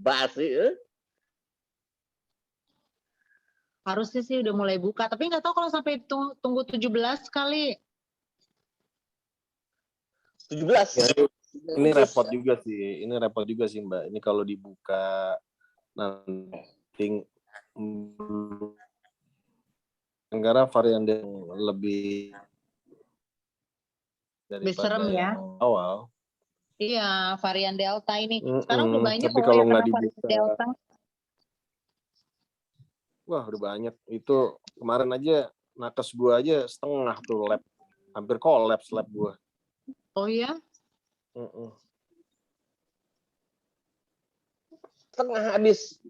Basi. Harusnya sih udah mulai buka, tapi nggak tahu kalau sampai tunggu 17 kali. 17. Ya, ini repot juga sih. Ini repot juga sih, Mbak. Ini kalau dibuka nanti karena varian yang lebih serem ya. Awal. Iya, varian Delta ini. Sekarang udah banyak tapi kalau nggak varian dibuka, Delta. wah udah banyak. Itu kemarin aja nakes gua aja setengah tuh lab, hampir kolaps lab gua. Oh iya? Setengah habis.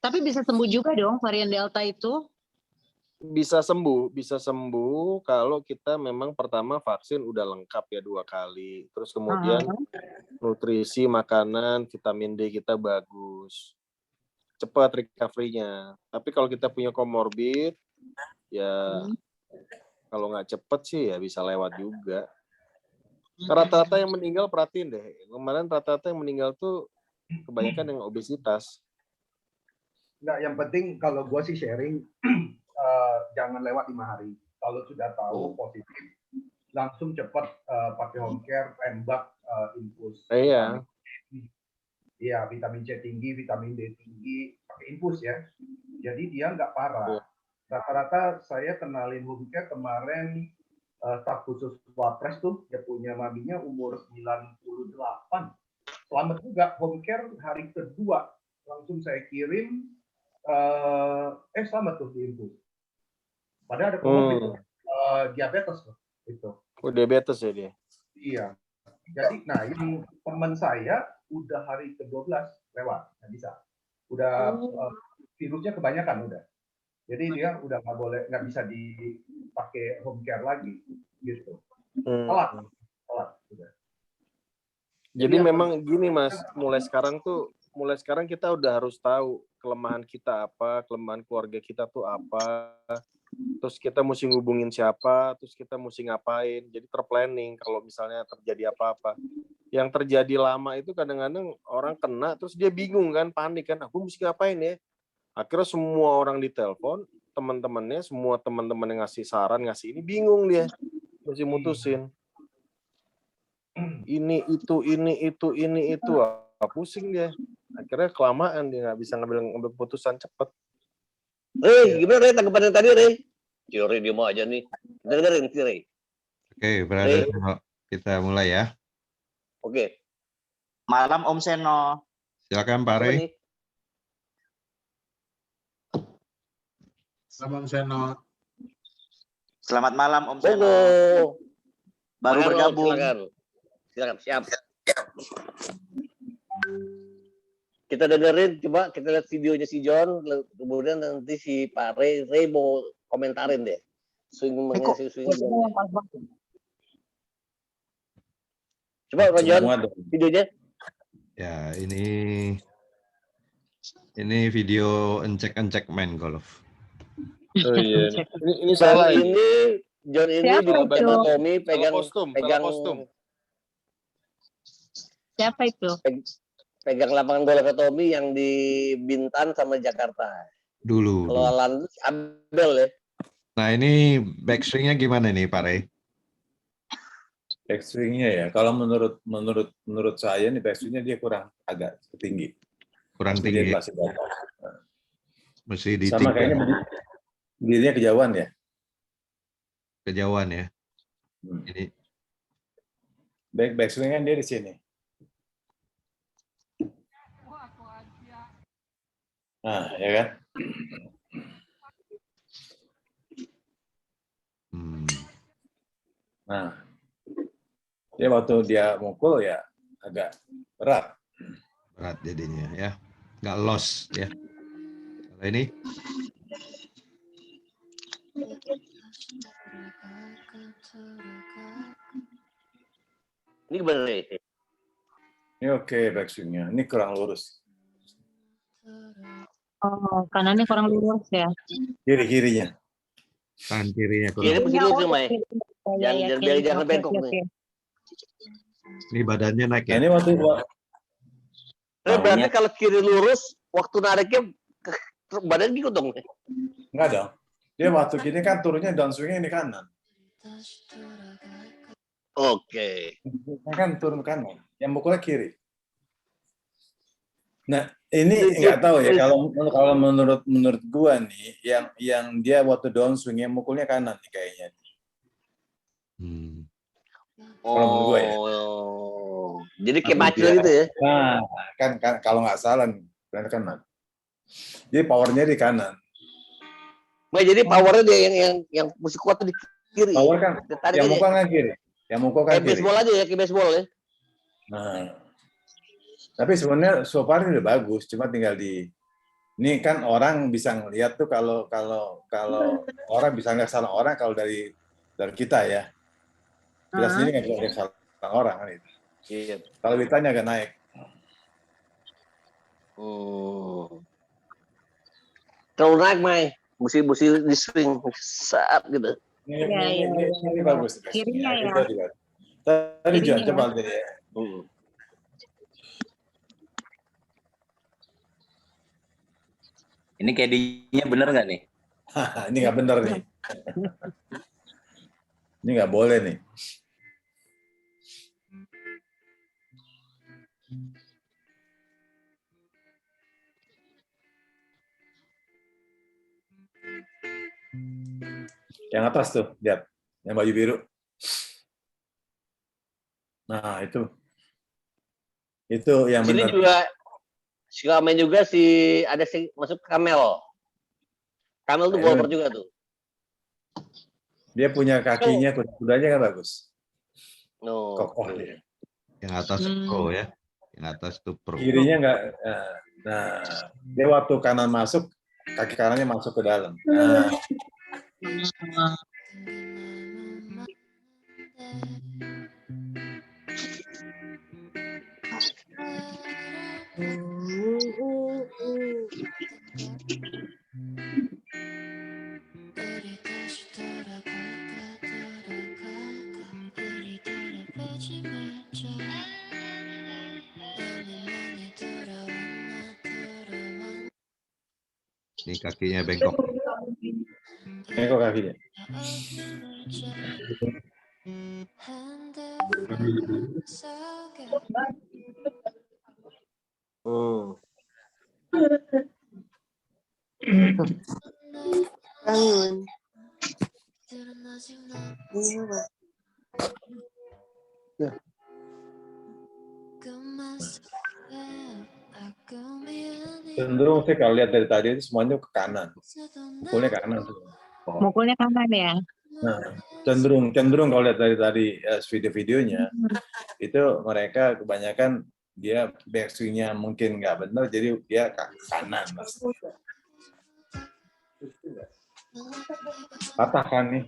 Tapi bisa sembuh juga dong varian Delta itu? Bisa sembuh kalau kita memang pertama vaksin udah lengkap ya 2 kali. Terus kemudian nutrisi, makanan, vitamin D kita bagus. Cepat recovery-nya. Tapi kalau kita punya komorbid, ya kalau nggak cepet sih ya bisa lewat juga. Rata-rata yang meninggal, perhatiin deh. Kemarin rata-rata yang meninggal tuh kebanyakan yang obesitas. Enggak, yang penting kalau gue sih sharing, jangan lewat 5 hari. Kalau sudah tahu positif, langsung cepat pakai home care, tembak infus. Iya. Iya, vitamin C tinggi, vitamin D tinggi, pakai infus ya. Jadi dia nggak parah. Rata-rata saya kenalin home care kemarin, staf khusus Wapres tuh, dia punya maminya umur 98. Selamat juga, home care hari kedua. Langsung saya kirim, selamat tuh di infus. Padahal ada komorbid diabetes loh, itu. Oh, diabetes ya dia? Iya. Jadi, nah yang teman saya udah hari ke-12 lewat, nggak bisa. Udah virusnya kebanyakan udah. Jadi dia udah nggak bisa dipakai home care lagi, gitu. Telat. Udah. Jadi memang gini Mas, mulai sekarang kita udah harus tahu kelemahan kita apa, kelemahan keluarga kita tuh apa, terus kita mesti ngubungin siapa, terus kita mesti ngapain. Jadi terplanning kalau misalnya terjadi apa-apa. Yang terjadi lama itu kadang-kadang orang kena terus dia bingung kan, panik kan, aku mesti ngapain ya. Akhirnya semua orang ditelepon, teman-temannya, semua teman-teman yang ngasih saran, ngasih ini bingung dia, mesti mutusin. Ini itu, pusing dia. Akhirnya kelamaan dia nggak bisa ngambil keputusan cepet. Gimana Rey tanggapan yang tadi Rey? Rey dia mau aja nih. Dengerin si Rey. Oke, berarti kita mulai ya. Oke. Malam Om Seno. Silakan Pak Rey. Selamat Om Seno. Selamat malam Om Seno. Baru bergabung. Silakan. Siap. Kita dengerin, coba kita lihat videonya si John, kemudian nanti si Pak Rey mau komentarin deh. Coba Pak John, videonya. Ya, ini video encek main golf. Oh iya. Ini salah. Ini John ini di Tommy pegang kostum. Siapa itu? Pegang lapangan golf Tommy yang di Bintan sama Jakarta. Dulu. Kalau Alan Abel ya. Nah ini backswingnya gimana nih Pak Rey? Backswingnya ya, kalau menurut saya nih backswingnya dia agak tinggi. Kurang tinggi. Mesti ditinggi. Sama kayaknya dirinya kejauhan ya. Kejauhan ya. Ini. Backswingnya dia di sini. Nah, ya kan? Nah, dia waktu dia mukul ya agak berat. Berat jadinya ya, nggak loss ya. Kalau ini? Ini gimana nih? Ini oke backswingnya, ini kurang lurus. Oh, kanannya kurang lurus ya. Kirinya. Kanan kirinya kurang. Kiri begini cuma ya. Jangan bengkok nih. Ini badannya naik Nah, ya. ini waktu Re, berarti Baunya. kalau kiri lurus, waktu nariknya badan gitu dong. enggak dong. Dia waktu gini kan turunnya downswingnya ini kanan. Oke. Kan turun kanan. Yang mukulnya kiri. Nah, ini nggak tahu ya kalau menurut gua nih yang dia waktu downswing yang mukulnya kanan nih kayaknya. Hmm. Kalau menurut gua ya. Jadi kayak Tapi macil dia- gitu ya. Nah, kan kalau nggak salah nih, benar kanan. Jadi powernya di kanan. Nah, jadi powernya dia yang mesti kuat tuh di kiri. Power kan Ditarik yang aja. mukul kan kiri. Yang mukul kan Kayak kiri. baseball aja ya, kayak baseball ya. Nah, tapi sebenarnya so far ini udah bagus, cuma tinggal ini kan orang bisa ngelihat tuh kalau orang bisa ngelihat salah orang kalau dari kita ya. Kita sendiri nggak bisa lihat salah orang kan itu. Iya. Kalau ditanya agak naik. Terlalu naik, Mai. Mesti di swing saat gitu. Ini bagus. Kirinya ya. Tadi John, Kirinya coba lihat ya. Ini KD-nya bener nggak nih? Ini nggak bener nih. Ini nggak boleh nih. Yang atas tuh, lihat. Yang baju biru. Nah, itu. Itu yang Sini benar. juga si Kamen juga ada masuk Kamel. Kamel tuh golfer juga tuh. Dia punya kakinya, kudanya kan bagus. No. Kokoh dia. Yang atas pro ya. Yang atas tuh pro. Kirinya nggak. Nah, dia waktu kanan masuk, kaki kanannya masuk ke dalam. Nah, Ini kakinya bengkok. ini kok kakinya. Bangun. Cenderung sih kalau lihat dari tadi itu semuanya ke kanan. Mukulnya kanan. Mukulnya kanan ya. Nah, cenderung kalau lihat dari tadi video-videonya itu mereka kebanyakan dia backswingnya mungkin nggak benar, jadi dia ke kanan. Mas. Patah kan nih.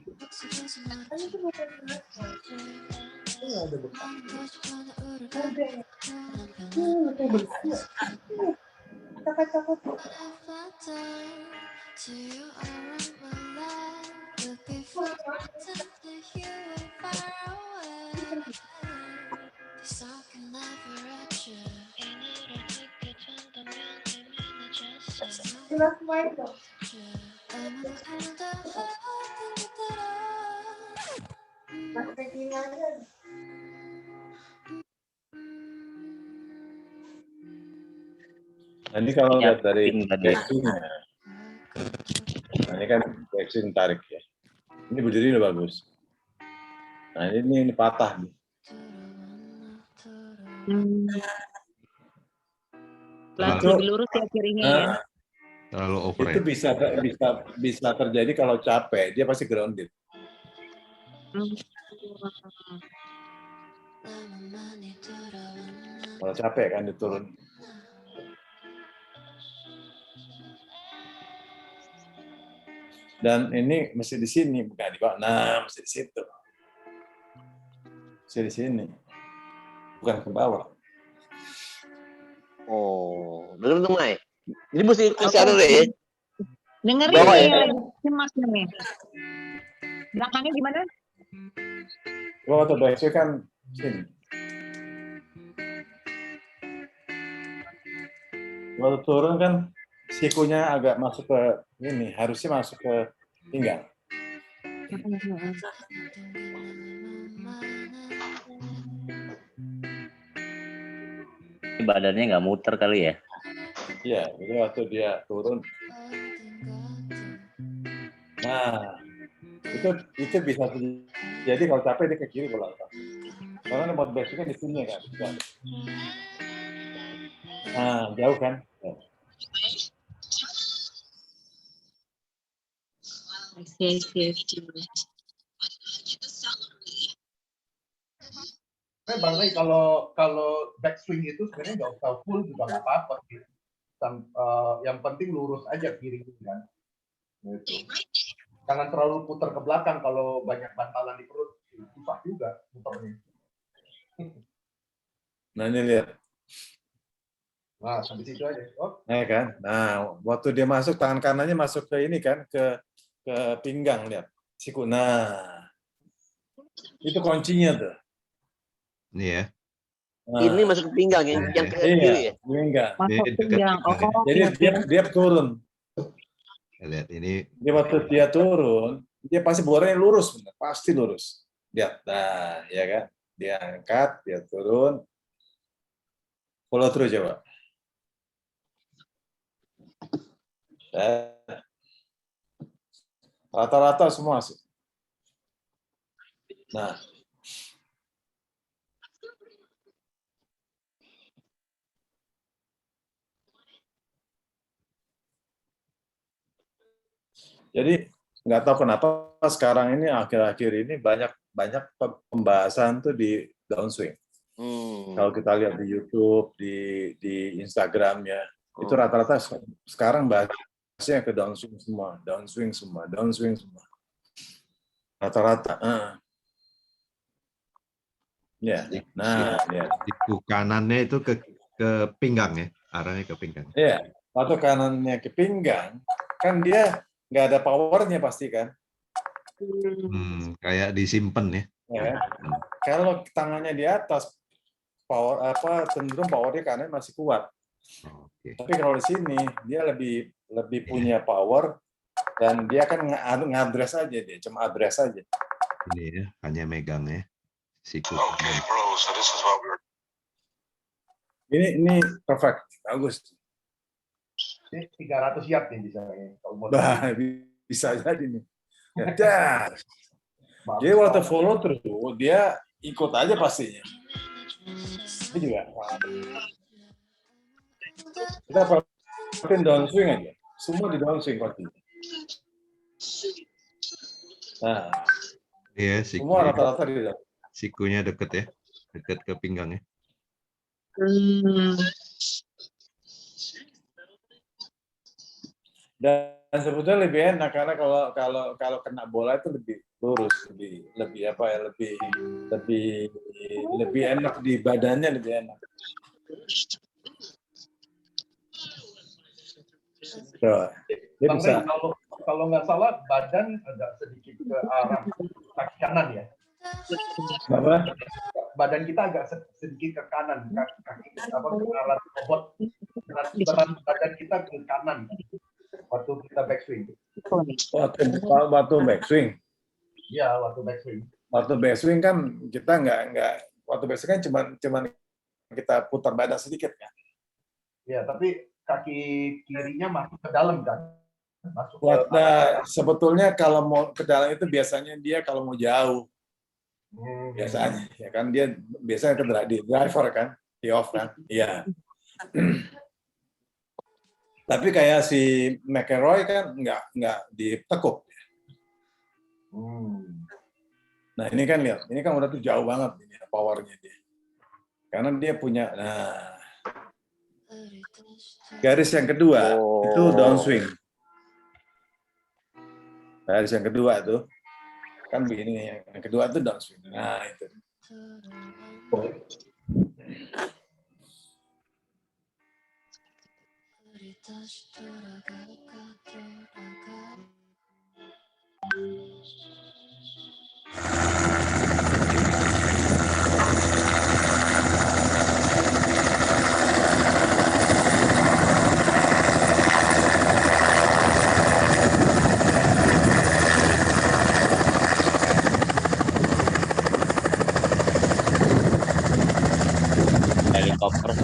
Nah, ini kalau lihat dari backswingnya, nah ini kan backswing tarik ya. Ini berdiri udah bagus. Nah ini patah nih. Lebih lurus ya kirinya ya. Terlalu Itu overhead. bisa terjadi kalau capek, dia pasti grounded. Kalau capek kan diturun. Dan ini mesti di sini, bukan di bawah. Nah, mesti di situ. Mesti di sini. Bukan ke bawah. Oh, denger tuh, Mai. Jadi mesti ada ya. Dengerin Bawah nih, ya? lagi simak nih. Belakangnya gimana? Kalau waktu backswing kan sini. Waktu turun kan sikunya agak masuk ke ini, harusnya masuk ke pinggang. Badannya nggak muter kali ya? Iya, jadi waktu dia turun. Nah, itu bisa jadi kalau capek dia ke kiri bola. Karena buat basicnya di sini kan. Nah, jauh kan? Iya. Bang Ray, kalau backswing itu sebenarnya nggak usah full juga nggak apa-apa sih. Yang penting lurus aja kiri kan. Gitu. Jangan terlalu putar ke belakang kalau banyak bantalan di perut, susah juga putarnya. Nah, ini lihat. Nah, sampai situ aja. Oh, Nah, kan? Nah, waktu dia masuk, tangan kanannya masuk ke ini kan, ke pinggang, lihat. Siku. Nah, itu kuncinya tuh. Ini ya. Nah, Ini masuk ke pinggang yang ke iya, kiri ya. pinggang. Masuk Ini dekat pinggang. pinggang. Oh, Jadi dia turun. Lihat ini. Dia waktu dia turun, dia pasti bornya lurus, benar. Pasti lurus. Lihat, nah, ya kan? Dia angkat, dia turun. Follow terus coba. Rata-rata semua sih. Nah, jadi nggak tahu kenapa sekarang ini akhir-akhir ini banyak pembahasan tuh di downswing. Kalau kita lihat di YouTube, di Instagram ya, itu rata-rata sekarang bahasnya ke downswing semua. Rata-rata. Ya, nah, ya. Siku kanannya itu ke pinggang ya, arahnya ke pinggang. Iya, atau kanannya ke pinggang, kan dia nggak ada powernya pasti kan. Kayak disimpan ya. Ya. Kalau tangannya di atas, cenderung powernya kanan masih kuat. Oke. Tapi kalau di sini dia lebih punya power dan dia kan ngadres aja dia, cuma adres aja. Ini ya, hanya megang ya. Siku. Ini perfect, bagus. ini 300 yard nih misalnya. Bah, bisa jadi nih. Ya, jadi waktu follow terus, dia ikut aja pastinya. Ini juga. Kita perhatiin downswing aja. Semua di downswing pasti. Nah, Iya, semua rata-rata di dalam. sikunya deket ya, deket ke pinggang ya. Dan sebetulnya lebih enak karena kalau kena bola itu lebih lurus, lebih apa ya, lebih enak di badannya, lebih enak. Tuh, dia Bang bisa. Ray, kalau nggak salah badan agak sedikit ke arah kaki kanan ya. Apa? Badan kita agak sedikit ke kanan, kaki apa ke arah bobot. Berat badan kita ke kanan waktu kita backswing. Waktu backswing. Iya, waktu backswing. Waktu backswing kan kita nggak waktu backswing kan cuma kita putar badan sedikit kan. Ya, tapi kaki kirinya masuk ke dalam kan. Masuk Sebetulnya kalau mau ke dalam itu biasanya dia kalau mau jauh. Biasanya ya kan dia biasanya ke di driver kan, di off kan. Iya. Tapi kayak si McElroy kan nggak ditekuk. Nah ini kan lihat, ini kan udah tuh jauh banget ini powernya dia. Karena dia punya, nah garis yang kedua itu downswing. Garis yang kedua tuh kan begini, yang kedua tuh downswing. Nah itu. helikopter.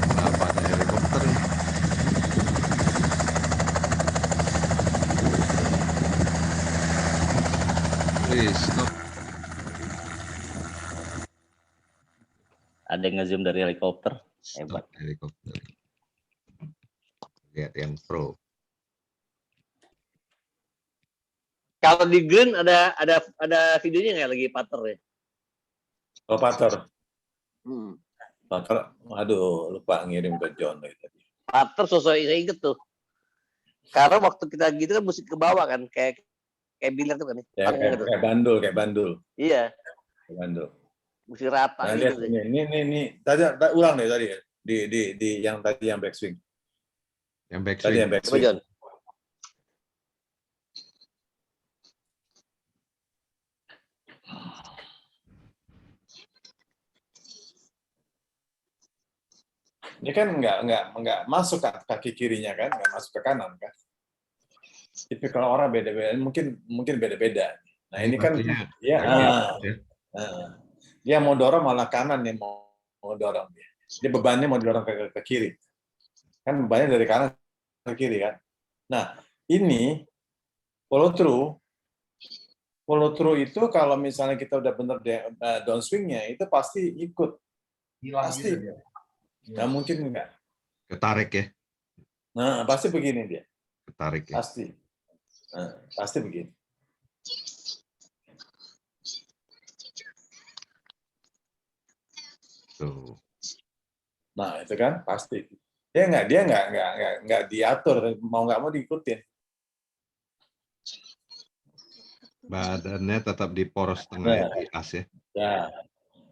Kenapa ada helikopter nih? Please stop. Ada yang nge-zoom dari helikopter. Hebat. Stop helikopter. Lihat yang pro. Kalau di Green ada videonya nggak lagi pater ya? Oh, Pater. Hmm. Pater, aduh, lupa ngirim ke John tadi. Pater sosok saya inget tuh. Karena waktu kita gitu kan musik ke bawah kan, kayak bilang tuh kan. Ya, kayak bandul. Iya, Kayak bandul. musik rata Nah, gitu. lihat ini. Tadi ulang deh tadi ya. Di yang tadi yang backswing. Yang Tadi backswing. yang Coba backswing. John. Ini kan nggak masuk ke kaki kirinya kan, nggak masuk ke kanan kan. Tapi kalau orang beda-beda, mungkin beda-beda. Nah ini kan maksudnya dia, kaki atas ya. dia mau dorong malah kanan nih mau dorong dia. Dia bebannya mau dorong ke kiri. Kan bebannya dari kanan ke kiri kan. Nah ini follow through itu kalau misalnya kita udah bener downswingnya itu pasti ikut. Hilang Pasti. gitu dia. Nggak mungkin enggak. Ketarik ya. Nah pasti begini dia. Ketarik ya. Pasti. Pasti begini. Tuh. Nah itu kan pasti. Dia nggak diatur, mau nggak mau diikutin. Badannya tetap di poros tengah ya, di as ya. Ya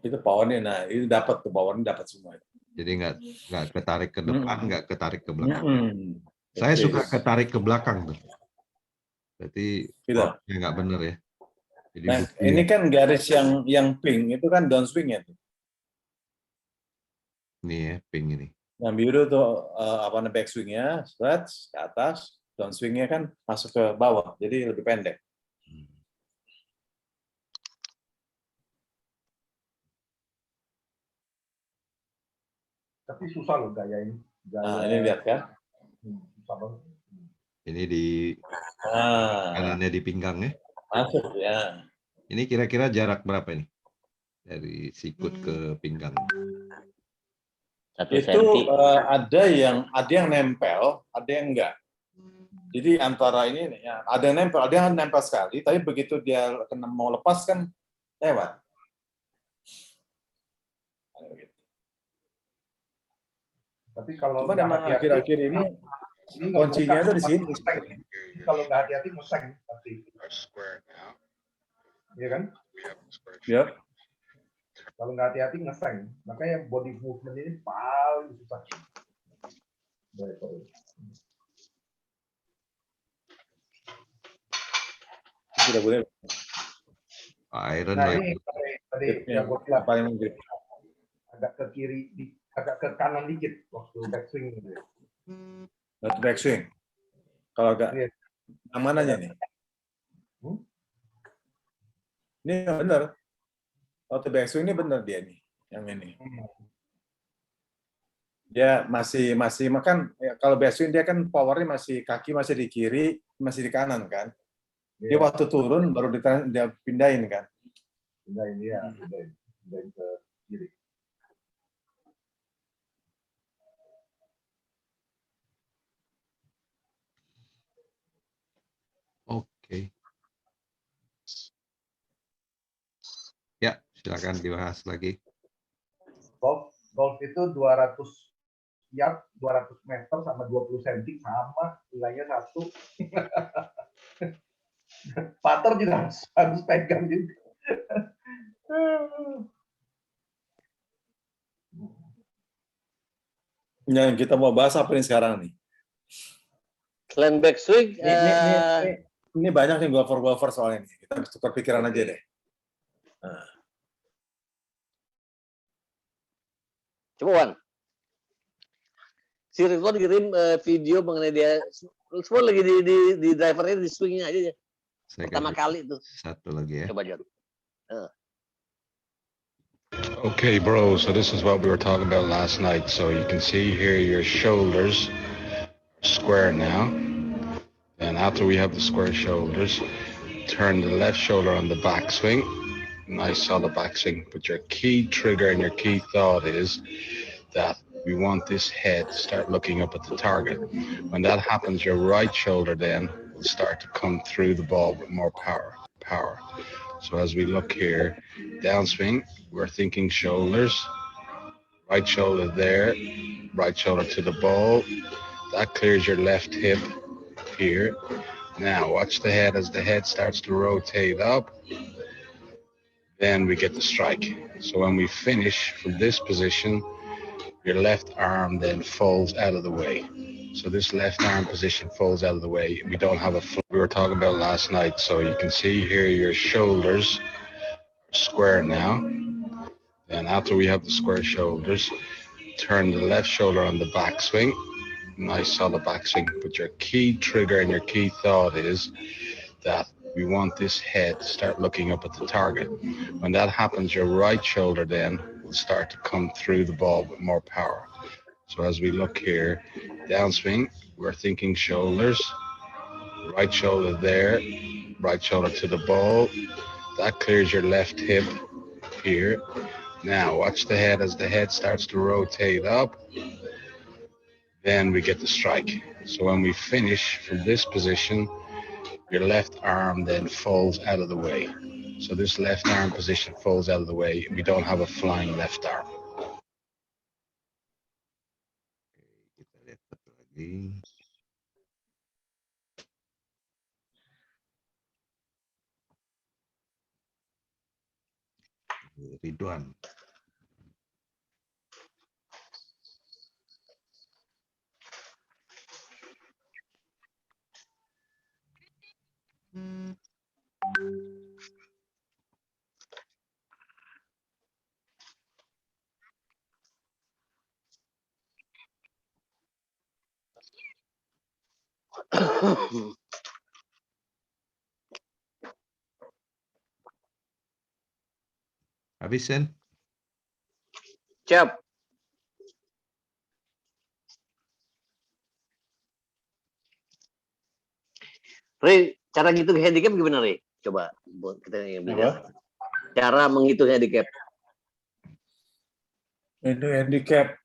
itu powernya. Nah itu dapat tuh powernya dapat semua. Jadi nggak ketarik ke depan, nggak ketarik ke belakang. Mm-mm. Saya Oke. suka ketarik ke belakang tuh. Berarti Gitu. porosnya nggak bener ya. Jadi Nah bukti ini ya. kan garis yang pink itu kan downswingnya tuh. Ini ya, pink ini. Yang biru tuh backswingnya, stretch ke atas, downswingnya kan masuk ke bawah, jadi lebih pendek. Tapi susah loh gaya ini. Nah ini lihat kan. Susah banget. Ini di Nah kanannya di pinggang ya. masuk ya. Ini kira-kira jarak berapa ini? Dari sikut ke pinggang. 1 Itu senti. ada yang nempel, ada yang enggak. Jadi antara ini ya, ada yang nempel sekali, tapi begitu dia mau lepas kan lewat. Tapi kalau Cuma nggak memang hati-hati, akhir-akhir ini nggak kuncinya buka, tuh di sini. ngeseng. Kalau nggak hati-hati ngeseng pasti. Iya kan? Ya. Kalau nggak hati-hati ngeseng. Makanya body movement ini paling susah. Tidak boleh. Iron Nah lagi. ini tadi yang gue bilang Paling grip. agak ke kiri, agak ke kanan dikit waktu backswing gitu. Not backswing. Kalau agak Iya. yang mananya nih? Ini yang benar. Waktu backswing ini benar dia nih, yang ini. Dia masih makan ya, kalau backswing dia kan powernya masih kaki masih di kiri, masih di kanan kan. Dia waktu turun baru dia pindahin kan. Pindahin dia, pindahin ke kiri. Oke. Ya, silakan dibahas lagi. Golf itu 200 yard, 200 meter sama 20 cm sama, nilainya 1. Putter juga harus pegang juga. Yang kita mau bahas apa nih sekarang nih? Selain backswing, Ini banyak nih golfer soalnya nih. Kita tukar pikiran aja deh. Nah. coba Wan. Si Ridwan kirim video mengenai dia, semua lagi di drivernya di swingnya aja ya. Saya Pertama kasih kali tuh. satu lagi ya. Coba John. Okay, bro, so this is what we were talking about last night. So you can see here your shoulders square now. And after we have the square shoulders, turn the left shoulder on the backswing. Nice solid backswing. But your key trigger and your key thought is that we want this head to start looking up at the target. When that happens, your right shoulder then will start to come through the ball with more power. So as we look here, downswing, we're thinking shoulders, right shoulder there, right shoulder to the ball. That clears your left hip here. Now watch the head as the head starts to rotate up. Then we get the strike. So when we finish from this position, your left arm then folds out of the way. So this left arm position folds out of the way. We don't have a we were talking about last night. So you can see here your shoulders square now. And after we have the square shoulders, turn the left shoulder on the backswing. Nice solid backswing. But your key trigger and your key thought is that we want this head to start looking up at the target. When that happens, your right shoulder then will start to come through the ball with more power. So as we look here, downswing, we're thinking shoulders, right shoulder there, right shoulder to the ball. That clears your left hip here. Now watch the head as the head starts to rotate up. Then we get the strike. So when we finish from this position, your left arm then folds out of the way. So this left arm position folds out of the way. We don't have a flying left arm. Kita lihat satu lagi. Ridwan. Habis, Sen? Siap. Ray, cara ngitung handicap gimana, Ray? Coba buat kita yang bisa. Cara menghitung handicap. Itu handicap.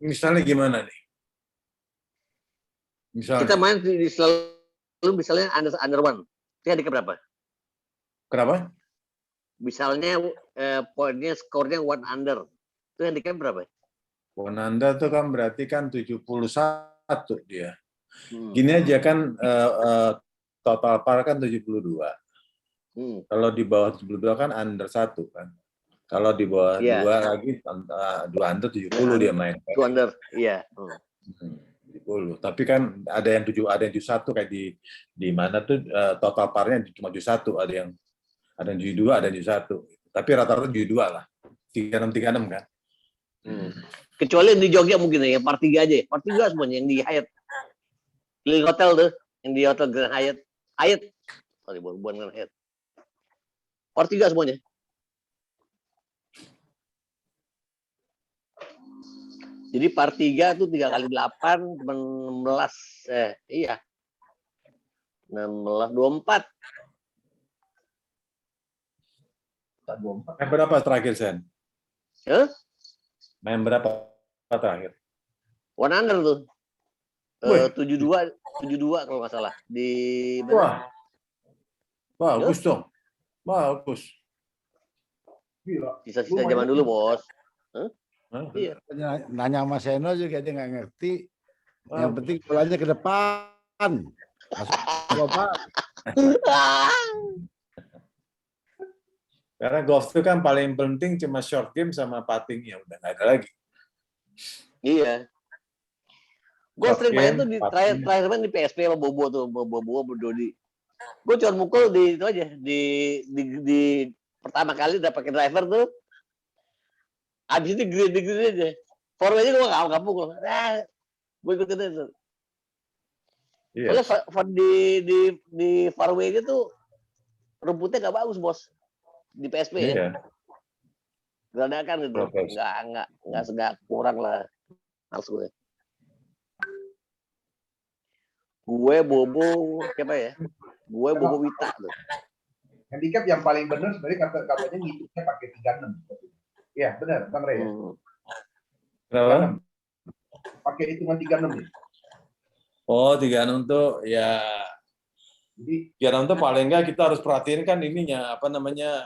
Misalnya gimana nih? Misalnya. Kita main di selalu misalnya under one. Itu handicap berapa? Kenapa? Misalnya poinnya skornya one under. Itu handicap berapa? One under itu kan berarti kan 71 dia. Gini aja kan total par kan 72. Kalau di bawah 72 kan under 1 kan. Kalau di bawah 2 lagi 2 under 70 dia main. 2 under, iya. 70. Tapi kan ada yang 71 kayak di mana tuh total parnya cuma 71, ada yang 72, ada yang 71. Tapi rata-rata 72 lah. 36 kan. Kecuali yang di Jogja mungkin ya, part 3 aja. Part 3 semuanya yang di Hyatt. Di hotel tuh, yang di hotel Grand Hyatt. Sorry, bukan Grand Hyatt. Part 3 semuanya. Jadi part 3 tuh 3 kali 8, cuma 16. Iya. 16, 24. Main berapa terakhir, Sen? Main berapa terakhir? One under tuh. 72 kalau nggak salah. Di Wah. Bagus dong. Bagus. Sisa-sisa zaman dulu, Bos. Iya. Nanya sama Seno juga dia nggak ngerti. Yang penting bolanya ke depan. Bapak. Karena golf itu kan paling penting cuma short game sama putting, ya udah nggak ada lagi. Iya. Gue sering main tuh di terakhir main di PSP sama Bobo tuh, Bobo Dodi. Gue cuma mukul di itu aja, di pertama kali udah pakai driver tuh. Abis itu green aja. Forwardnya gue nggak pukul. Gue ikutin itu. Soalnya di fairway itu tuh rumputnya nggak bagus, Bos. di PSP ya. Iya. Geradakan gitu. Progres. Enggak kurang lah. Maksud gue. Gue Bobo siapa ya? Gue Bobo Wita tuh. Handicap yang paling benar sebenarnya katanya ngitungnya pakai 36. Iya, benar, Bang Ray. Kenapa? 36. Pakai hitungan 36 nih. Oh, 36 tuh ya. Jadi 36 tuh paling enggak kita harus perhatiin kan ininya apa namanya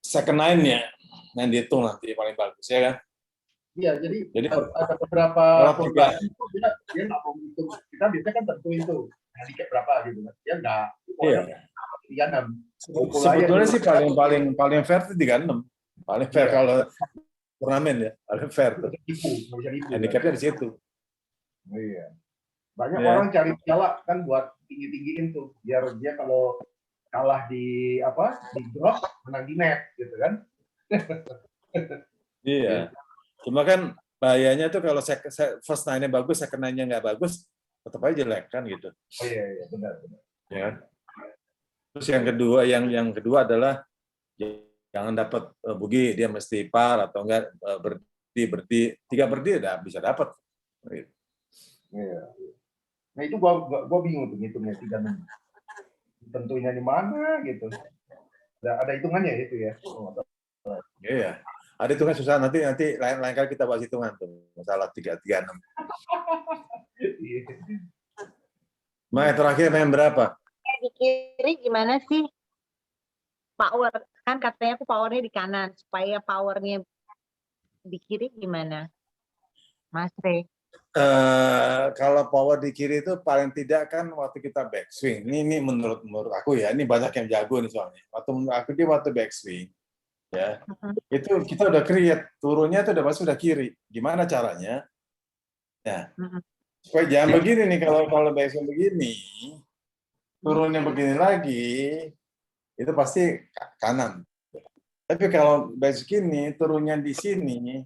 second line-nya yang dihitung nanti paling bagus ya kan. iya, jadi Jadi ada beberapa kalau korban itu dia nggak mau ngitung. Kita biasanya kan tentuin tuh handicap berapa gitu kan. Dia nggak. iya. 36. Sebetulnya sih paling fair itu 36. Paling fair Iya. kalau turnamen ya, paling fair tuh. Nggak bisa nipu. Handicapnya di situ. Iya. Banyak Iya. orang cari piala kan buat tinggi-tinggiin tuh biar dia kalau kalah di drop menang di net gitu kan. Iya. Cuma kan bahayanya tuh kalau first nine-nya bagus, second nine-nya nggak bagus, tetap aja jelek kan gitu. Oh iya benar. Ya. Terus yang kedua adalah jangan dapat bugi, dia mesti par atau enggak berdi 3 berdi udah bisa dapat. Iya. Nah itu gua bingung tuh ngitungnya 36. Tentunya di mana gitu. Ada hitungannya itu ya. Iya. Ada hitungan susah nanti lain kali kita bahas hitungan tuh masalah 336. Main terakhir main berapa? Di kiri gimana sih? Power kan katanya aku powernya di kanan, supaya powernya di kiri gimana, Mas Rey? Kalau power di kiri itu paling tidak kan waktu kita backswing. Ini menurut aku ya, ini banyak yang jago nih soalnya. Waktu backswing, ya itu kita udah create turunnya itu udah pasti udah kiri. Gimana caranya? Ya, supaya jangan begini nih kalau backswing begini, turunnya begini lagi, itu pasti kanan. Tapi kalau backswing ini turunnya di sini,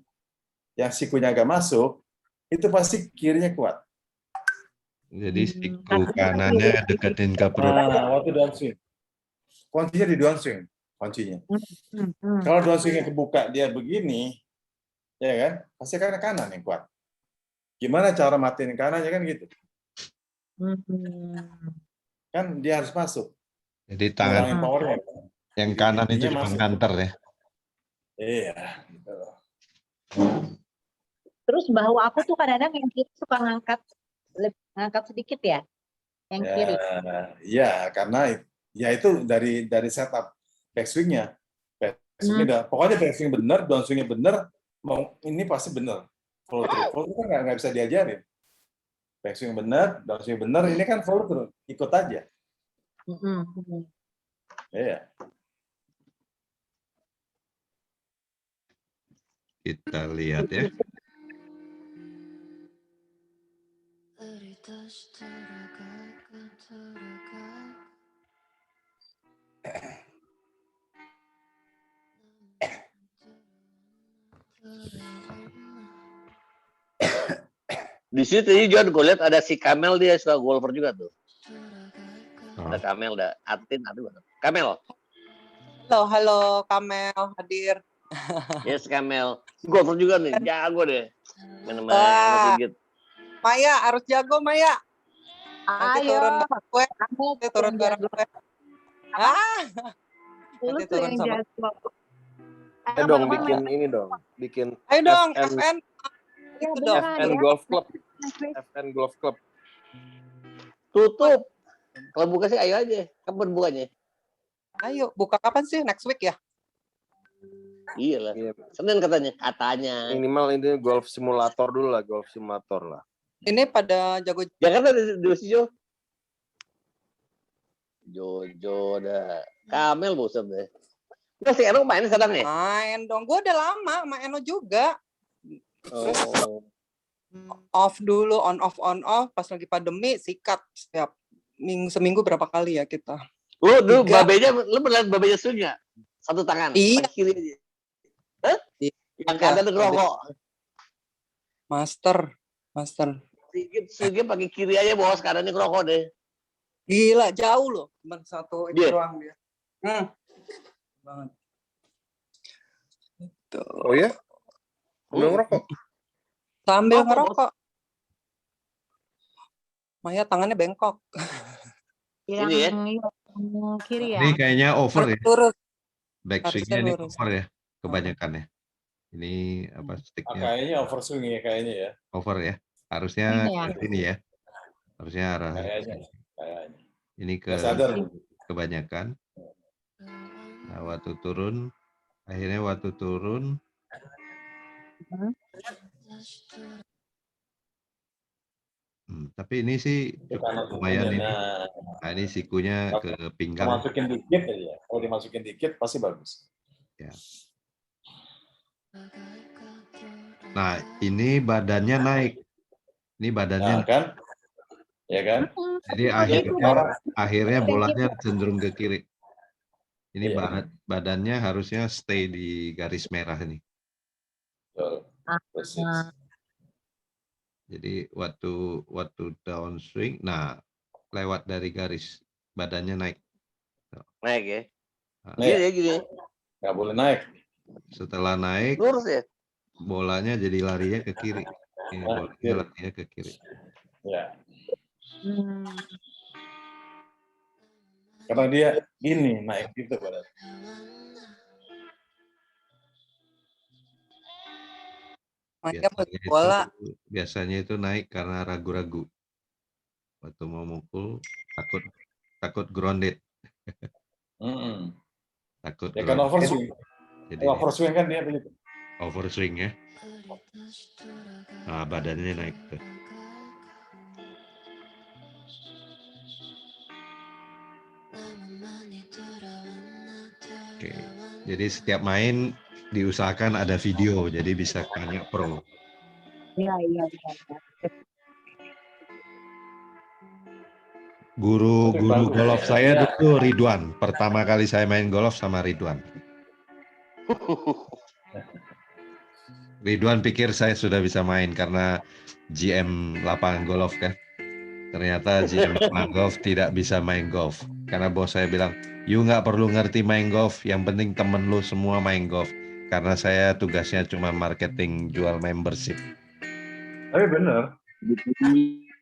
yang sikunya agak masuk, itu pasti kirinya kuat. Jadi siku kanannya deketin ke perut. Waktu downswing. Kuncinya di downswing, kuncinya. Kalau downswingnya kebuka dia begini, ya kan, pasti kan kanan yang kuat. Gimana cara matiin kanannya kan gitu? Kan dia harus masuk. Jadi tangan powernya. yang kanan itu cuma nganter ya. Iya. Gitu. Terus bahu aku tuh kadang-kadang yang kiri suka ngangkat sedikit ya, yang kiri. Iya, karena ya itu dari setup backswingnya. Backswingnya pokoknya backswing benar, downswingnya benar, mau ini pasti benar. Follow through. Follow through kan nggak bisa diajarin. Backswing benar, downswing benar, ini kan follow through, ikut aja. Iya. Kita lihat ya. Di situ John gue lihat ada si Kamel, dia suka golfer juga tuh. Ada Kamel, ada Atin, Kamel. Halo Kamel hadir. Yes, Kamel. Golfer juga nih, jago deh. Wah. Maya harus jago Maya. Nanti Ayo. turun bareng gue. Nanti turun sama. Ayo dong bikin ini dong, bikin. Ayo dong FN. Itu dong. FN Golf Club. FN Golf Club. Tutup. Kalau buka sih ayo aja. Kapan bukanya? Ayo, buka kapan sih? Next week ya? Iya lah. Senin katanya. Minimal ini golf simulator dulu lah, golf simulator lah. Ini pada jago. Jakarta di si Jojo dah. Kamel bosan deh. Kita si Eno main sekarang ya? Main dong. Gue udah lama sama Eno juga. Oh. Off dulu, on off. Pas lagi pandemi sikat setiap seminggu berapa kali ya kita. Lu dulu babenya, lu pernah babenya swing nggak? Satu tangan, iya. kiri aja. Hah? Yang kanan tuh ngerokok. Master. Swingnya pakai kiri aja, bos, kanannya ngerokok deh. Gila, jauh loh. Cuma satu itu doang dia. banget. Tuh. Oh ya? Sambil ngerokok? Sambil Rokok, ngerokok. Maya tangannya bengkok. Yang Ini ya. yang kiri ya. Ini kayaknya over Harus ya. lurus. Backswingnya ini lurus. over ya. Kebanyakan ya. Ini apa sticknya Kayaknya overswing ya kayaknya ya. over ya. Harusnya Ini ya. ke sini ya. Harusnya arah Kayaknya. Kayaknya. ini ke Nggak sadar. kebanyakan. Nah, waktu turun, akhirnya waktu turun, tapi ini sih cukup lumayan ini. Nah, ini sikunya ke pinggang. Masukin dikit aja. Kalau dimasukin dikit pasti bagus. Ya. Nah, ini badannya naik. Ini badannya Nah, kan? Ya kan? jadi akhirnya bolanya cenderung ke kiri. Ini badannya harusnya stay di garis merah ini. Betul. Jadi waktu downswing, nah lewat dari garis badannya naik. Naik ya. Nah, Gini. Nggak boleh naik. setelah naik, Lurus ya. bolanya jadi larinya ke kiri. Ini bolanya larinya ke kiri. Ya. Karena dia gini naik gitu badan. Biasanya itu naik karena ragu-ragu. Waktu mau mukul takut grounded. Takut Ya kan overswing. Jadi Overswing kan dia begitu. Overswing ya. Nah, badannya naik tuh. Oke. Jadi setiap main diusahakan ada video, jadi bisa tanya pro. Iya. Guru golf saya dulu Ridwan. Pertama kali saya main golf sama Ridwan. Ridwan pikir saya sudah bisa main karena GM lapangan golf kan. Ternyata GM lapangan golf tidak bisa main golf. Karena bos saya bilang, you nggak perlu ngerti main golf, yang penting temen lu semua main golf. Karena saya tugasnya cuma marketing, jual membership. Tapi bener.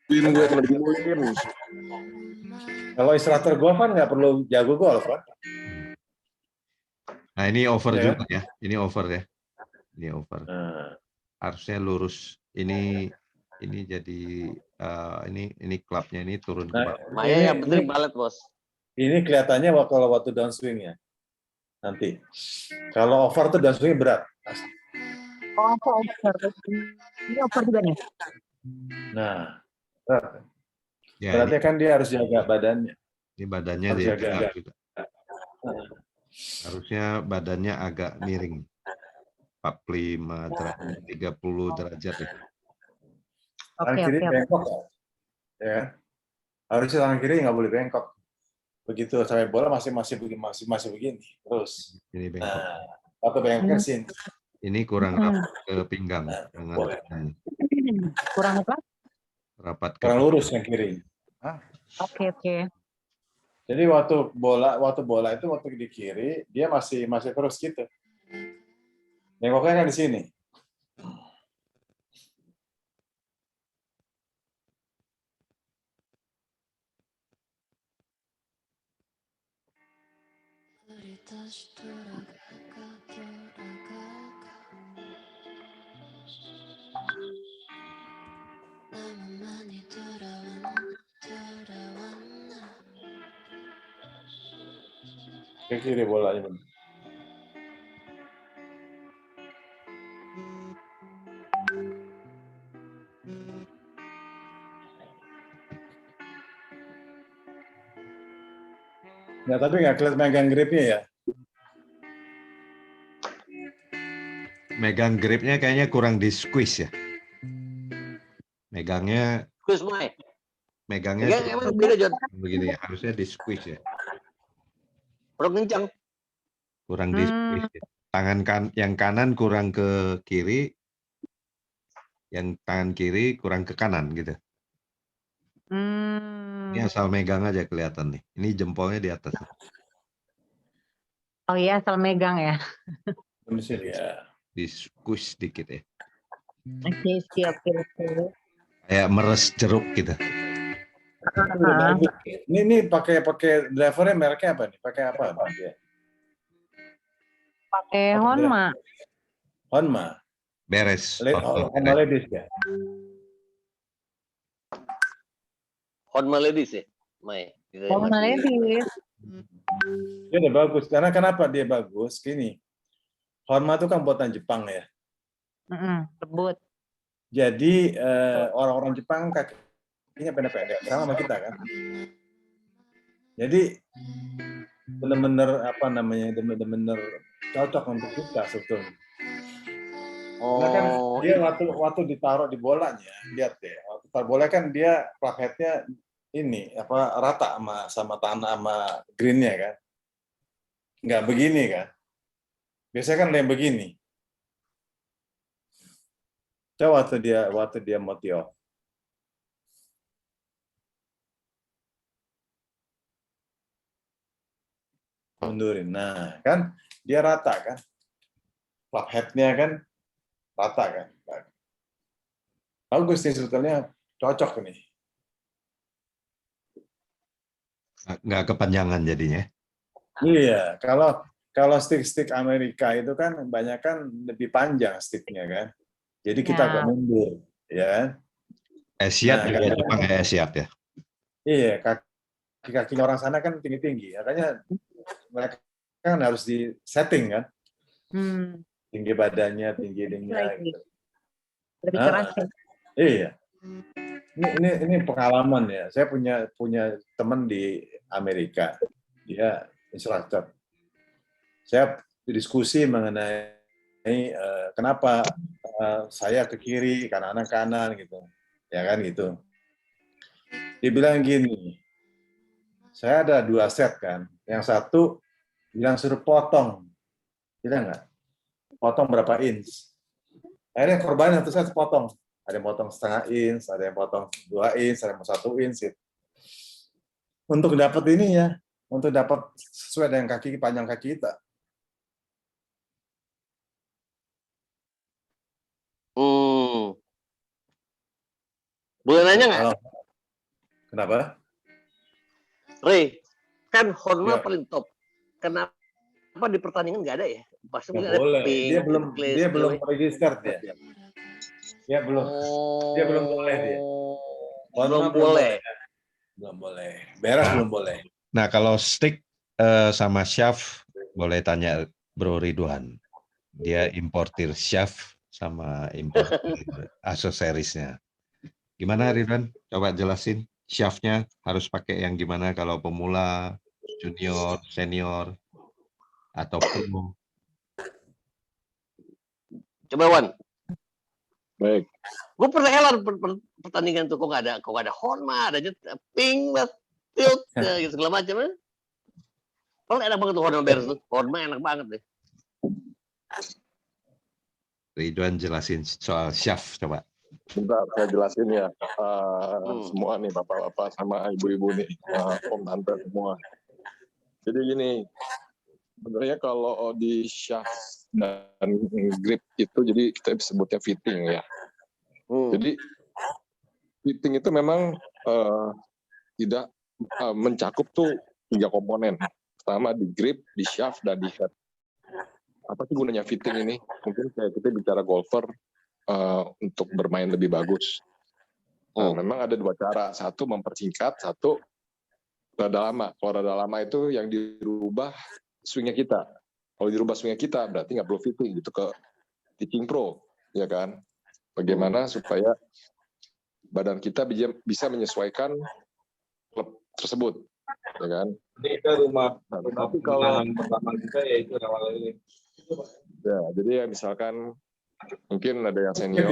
Gue kena dimulin. Kalau instruktur golf kan nggak perlu jago golf kan? Nah ini over juga ya. Ini over ya. Ini over. Harusnya lurus. Ini jadi ini klubnya ini turun ke bawah. Maya yang penting balet bos. Ini kelihatannya kalau waktu downswing ya. Nanti. Kalau over tuh downswing berat. Oh, over. Ini over juga nih. Nah, berat. Ya, berarti kan dia harus jaga badannya. Ini badannya harus dia jaga. juga. Harusnya badannya agak miring. 45 derajat, 30 derajat ya. Tangan kiri bengkok. Ya. Harusnya tangan kiri nggak boleh bengkok. Begitu sampai bola masih begini. Terus. Ini bengkok. Atau bengkok ke sini. Ini kurang rapat ke pinggang. Kurang apa? Rapat ke kurang lurus yang kiri. Oke. Jadi waktu bola itu waktu di kiri dia masih terus gitu. Bengkoknya kan di sini. Ke kiri bolanya. Ya tapi nggak kelihatan megang gripnya ya. Megang gripnya kayaknya kurang di squeeze ya. Megangnya emang beda John. Begini ya, harusnya di squeeze ya. Kurang kencang. Kurang di squeeze ya. Yang kanan kurang ke kiri, yang tangan kiri kurang ke kanan gitu. Ini asal megang aja kelihatan nih. Ini jempolnya di atas. Oh iya, asal megang ya. Ya. Di squeeze dikit ya. Oke, siap. Kayak meres jeruk gitu. Udah bagus. Ini pakai drivernya mereknya apa nih? Pakai apa? Ya. Pakai Honma. Honma. Beres. Honma Ladies ya. Honma Ladies ya, Mai. Honma Ladies. Dia udah bagus. Karena kenapa dia bagus? Gini, Honma itu kan buatan Jepang ya. Lembut. Jadi orang-orang Jepang kakinya pendek-pendek, sama kita kan. Jadi benar-benar apa namanya, benar-benar cocok untuk kita sebetulnya. Karena kan dia waktu ditaruh di bolanya, lihat deh, waktu taruh bola kan dia plug head-nya ini apa rata sama tanah sama green-nya kan. Nggak begini kan. Biasanya kan yang begini. Coba waktu dia mau tee off. Mundurin. Nah, kan dia rata kan. Plug head-nya kan rata kan. Bagus nih sebetulnya, cocok nih. Nggak kepanjangan jadinya. Iya, kalau stick Amerika itu kan banyak kan lebih panjang sticknya kan. Jadi kita agak mundur, ya kan? Asiat juga Jepang kayak Asiat ya. Iya, kaki orang sana kan tinggi-tinggi, makanya mereka kan harus di setting kan. Tinggi badannya, tinggi ininya. Gitu. Lebih keras ya. Iya. Ini pengalaman ya. Saya punya teman di Amerika, dia instruktur. Saya diskusi mengenai kenapa saya ke kiri, kanan gitu, ya kan gitu. Dia bilang gini, saya ada 2 set kan, yang satu bilang suruh potong, bilang nggak, potong berapa inch. Akhirnya korban satu set potong, ada yang potong setengah inch, ada yang potong 2 inch, ada yang 1 inch. Untuk dapat ini ya, untuk dapat sesuai dengan panjang kaki kita. Boleh nanya nggak? Kenapa? Ray, kan Honma paling top. Kenapa di pertandingan nggak ada ya? Pasti ada boleh. pink, Dia belum register dia. Dia belum boleh dia. Belum boleh. Belum boleh. Beres belum boleh. Nah kalau stick sama shaft boleh tanya Bro Ridwan. Dia importir shaft sama importir aksesorisnya. Gimana Ridwan? Coba jelasin. Shaftnya harus pakai yang gimana kalau pemula, junior, senior, atau pro? Coba Wan. Baik. Gue pernah heran pertandingan tuh kok nggak ada Honma, ada aja pink, tilt, gitu segala macam. Kalau enak banget tuh Honma beres tuh. Honma enak banget deh. Ridwan jelasin soal shaft coba. Bentar, saya jelasin ya. Semua nih bapak-bapak sama ibu-ibu nih, om tante semua. Jadi gini, sebenarnya kalau di shaft dan grip itu, jadi kita sebutnya fitting ya. Jadi fitting itu memang tidak mencakup tuh 3 komponen. Pertama di grip, di shaft, dan di head. Apa sih gunanya fitting ini? Mungkin kayak kita bicara golfer, untuk bermain lebih bagus. Memang ada 2 cara. Satu mempersingkat, satu rada lama. Kalau rada lama itu yang dirubah swingnya kita. Kalau dirubah swingnya kita berarti nggak perlu fitting gitu ke pitching pro, ya kan? Bagaimana supaya badan kita bisa menyesuaikan klub tersebut, ya kan? Ini kita rumah. Tapi kalau pertama kita yaitu awal ini. Ya, jadi ya misalkan mungkin ada yang senior,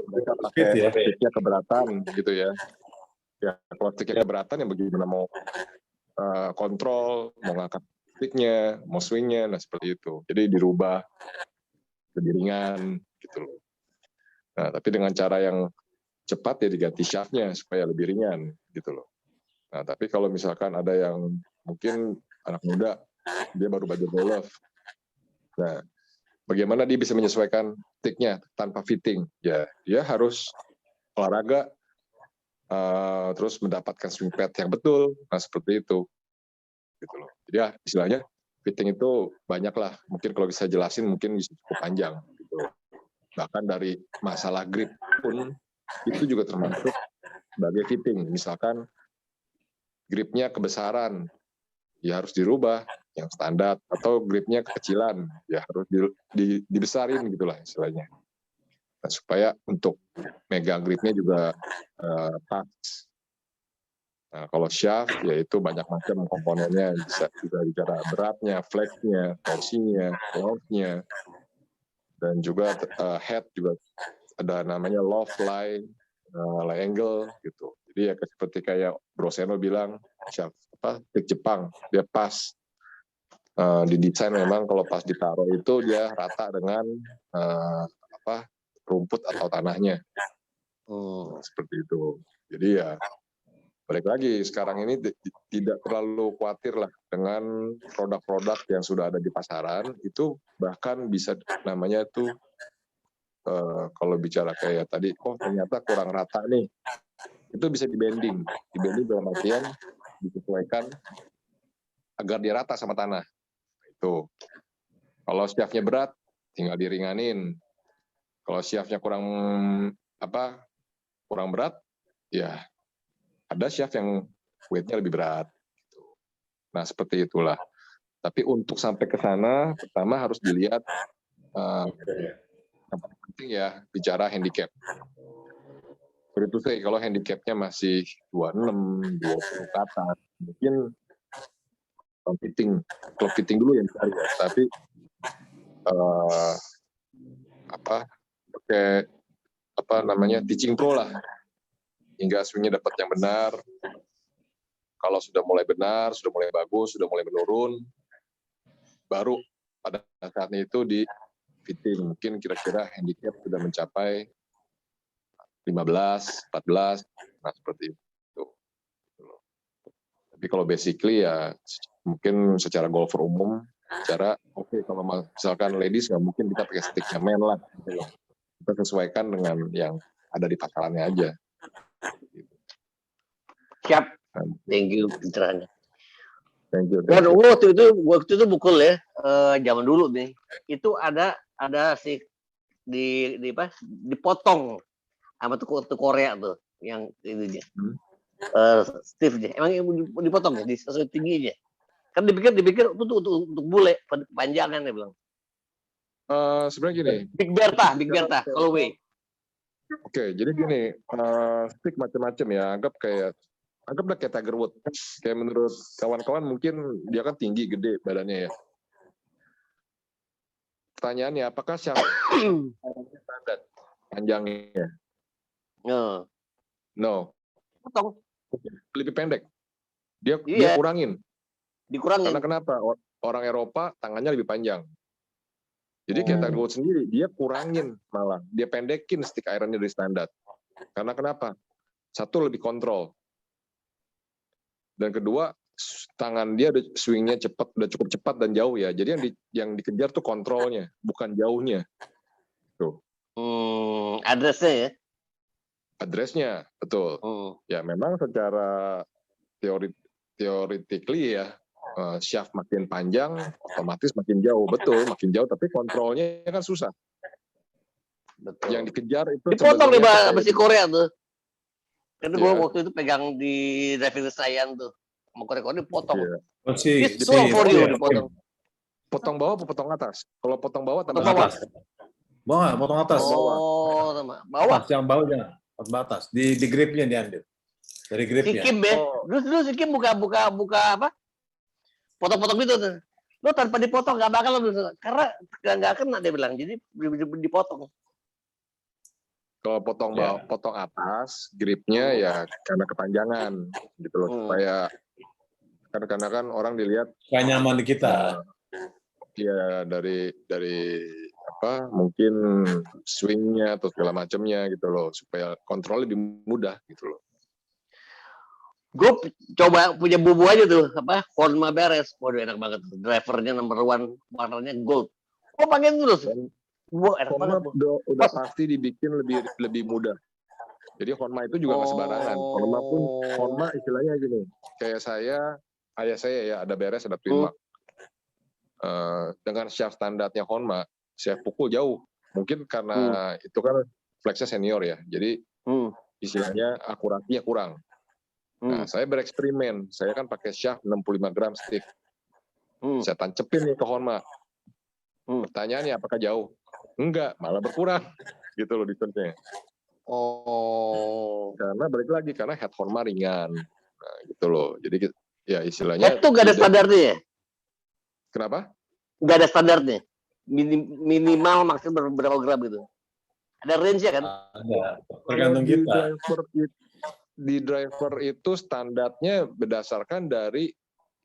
mereka pakai sticknya keberatan gitu ya. Ya, kalau sticknya keberatan ya bagaimana mau kontrol, mau ngangkat sticknya, mau swingnya, nah seperti itu. Jadi dirubah lebih ringan gitu loh. Nah, tapi dengan cara yang cepat ya diganti shaftnya supaya lebih ringan gitu loh. Nah, tapi kalau misalkan ada yang mungkin anak muda dia baru belajar golf. Nah, bagaimana dia bisa menyesuaikan sticknya tanpa fitting? Ya, dia harus olahraga, terus mendapatkan swing pad yang betul. Nah, seperti itu. Gitu loh. Jadi ya, istilahnya fitting itu banyak lah. Mungkin kalau bisa jelasin mungkin bisa cukup panjang. Gitu. Bahkan dari masalah grip pun itu juga termasuk sebagai fitting. Misalkan gripnya kebesaran, ya harus dirubah yang standar, atau gripnya kekecilan, ya harus dibesarin gitulah istilahnya. Nah, supaya untuk megang gripnya juga pas. Nah, kalau shaft, yaitu banyak macam komponennya, bisa juga bicara beratnya, flexnya, torsinya, loftnya, dan juga head juga ada namanya loft line, lie angle gitu. Jadi ya seperti kayak Bro Seno bilang, shaft stick Jepang, dia pas. Didesain memang kalau pas ditaruh itu dia rata dengan rumput atau tanahnya. Seperti itu. Jadi ya balik lagi, sekarang ini tidak terlalu khawatir lah dengan produk-produk yang sudah ada di pasaran, itu bahkan bisa namanya itu kalau bicara kayak tadi, ternyata kurang rata nih, itu bisa dibending dalam artian disesuaikan agar dia rata sama tanah. Itu. Kalau shaftnya berat, tinggal diringanin. Kalau shaftnya kurang berat, ya ada shaft yang weightnya lebih berat. Nah, seperti itulah. Tapi untuk sampai ke sana, pertama harus dilihat yang paling penting ya, bicara handicap. Seperti itu sih, kalau handicapnya masih 26, 20 ke atas, mungkin club fitting dulu yang dicari ya. Tapi pakai teaching pro lah, hingga swingnya dapat yang benar. Kalau sudah mulai benar, sudah mulai bagus, sudah mulai menurun, baru pada saatnya itu di fitting. Mungkin kira-kira handicap sudah mencapai 15, 14, nah seperti itu. Tapi kalau basically ya mungkin secara golfer umum, kalau misalkan ladies nggak mungkin kita pakai sticknya men lah. Gitu. Kita sesuaikan dengan yang ada di pasarannya aja. Siap. Thank you pencerahannya. Thank you. Waktu itu bukul ya, zaman dulu nih. Itu ada sih dipotong sama tuh Korea tuh yang itu dia. Steve dia. Emang dipotong ya, sesuai tingginya. Kan dipikir itu untuk bule panjangan dia bilang. Sebenarnya gini. Big Bertha, kalau way. Oke, jadi gini, stick macam-macam ya. Anggaplah kayak Tiger Woods. Kayak menurut kawan-kawan mungkin dia kan tinggi, gede badannya ya. Pertanyaannya, apakah syarat standar panjangnya? No. Potong. Lebih pendek. Dia kurangin. Dikurangin. Karena kenapa? Orang Eropa tangannya lebih panjang. Jadi kayak Tiger Woods sendiri, dia kurangin malah. Dia pendekin stick ironnya dari standar. Karena kenapa? Satu, lebih kontrol. Dan kedua, tangan dia swingnya cepat, udah cukup cepat dan jauh ya. Jadi yang dikejar tuh kontrolnya, bukan jauhnya. Tuh. Addressnya ya? Addressnya, betul. Ya memang secara theoretically ya, shaft makin panjang, otomatis makin jauh. Betul, makin jauh, tapi kontrolnya kan susah. Betul. Yang dikejar itu dipotong nih besi Korea tuh. Karena gue waktu itu pegang di driving Saiyan tuh. Sama Korea dipotong. Dipotong. Potong bawah atau potong atas? Kalau potong bawah tambah atas. Potong atas. Bawah. Yang bawah jangan. Potong atas. Di gripnya diambil. Dari gripnya. Si Kim ya. Dulu si Kim buka apa? Potong-potong gitu tuh. Lo tanpa dipotong gak bakal lo. Karena gak kena dia bilang. Jadi dipotong. Kalau potong bawah, potong atas, gripnya ya karena kepanjangan gitu loh, supaya karena kan orang dilihat supaya nyaman di kita. Ya dari mungkin swingnya atau segala macamnya gitu loh, supaya kontrol lebih mudah gitu loh. Gue coba punya bubu aja tuh, apa, Honma beres. Waduh enak banget. Drivernya number one, warnanya gold. Oh pakai terus. Wah enak banget. Honma udah pasti dibikin lebih mudah. Jadi Honma itu juga nggak sembarangan. Honma istilahnya gini, kayak ayah saya ya ada beres, ada twin mark. Dengan shaft standarnya Honma, saya pukul jauh. Mungkin karena itu kan flexnya senior ya, jadi istilahnya akurasinya kurang. Nah, saya bereksperimen. Saya kan pakai shaft 65 gram stick. Saya tancepin nih ke Honma. Pertanyaannya apakah jauh? Enggak, malah berkurang. Gitu loh distance-nya. Karena balik lagi, karena head Honma ringan. Nah, gitu loh. Jadi ya istilahnya... Head tuh gak ada standarnya ya? Kenapa? Gak ada standarnya? Minimal maksimal berapa gram gitu? Ada range-nya kan? Ada. Tergantung kita. Di driver itu standarnya berdasarkan dari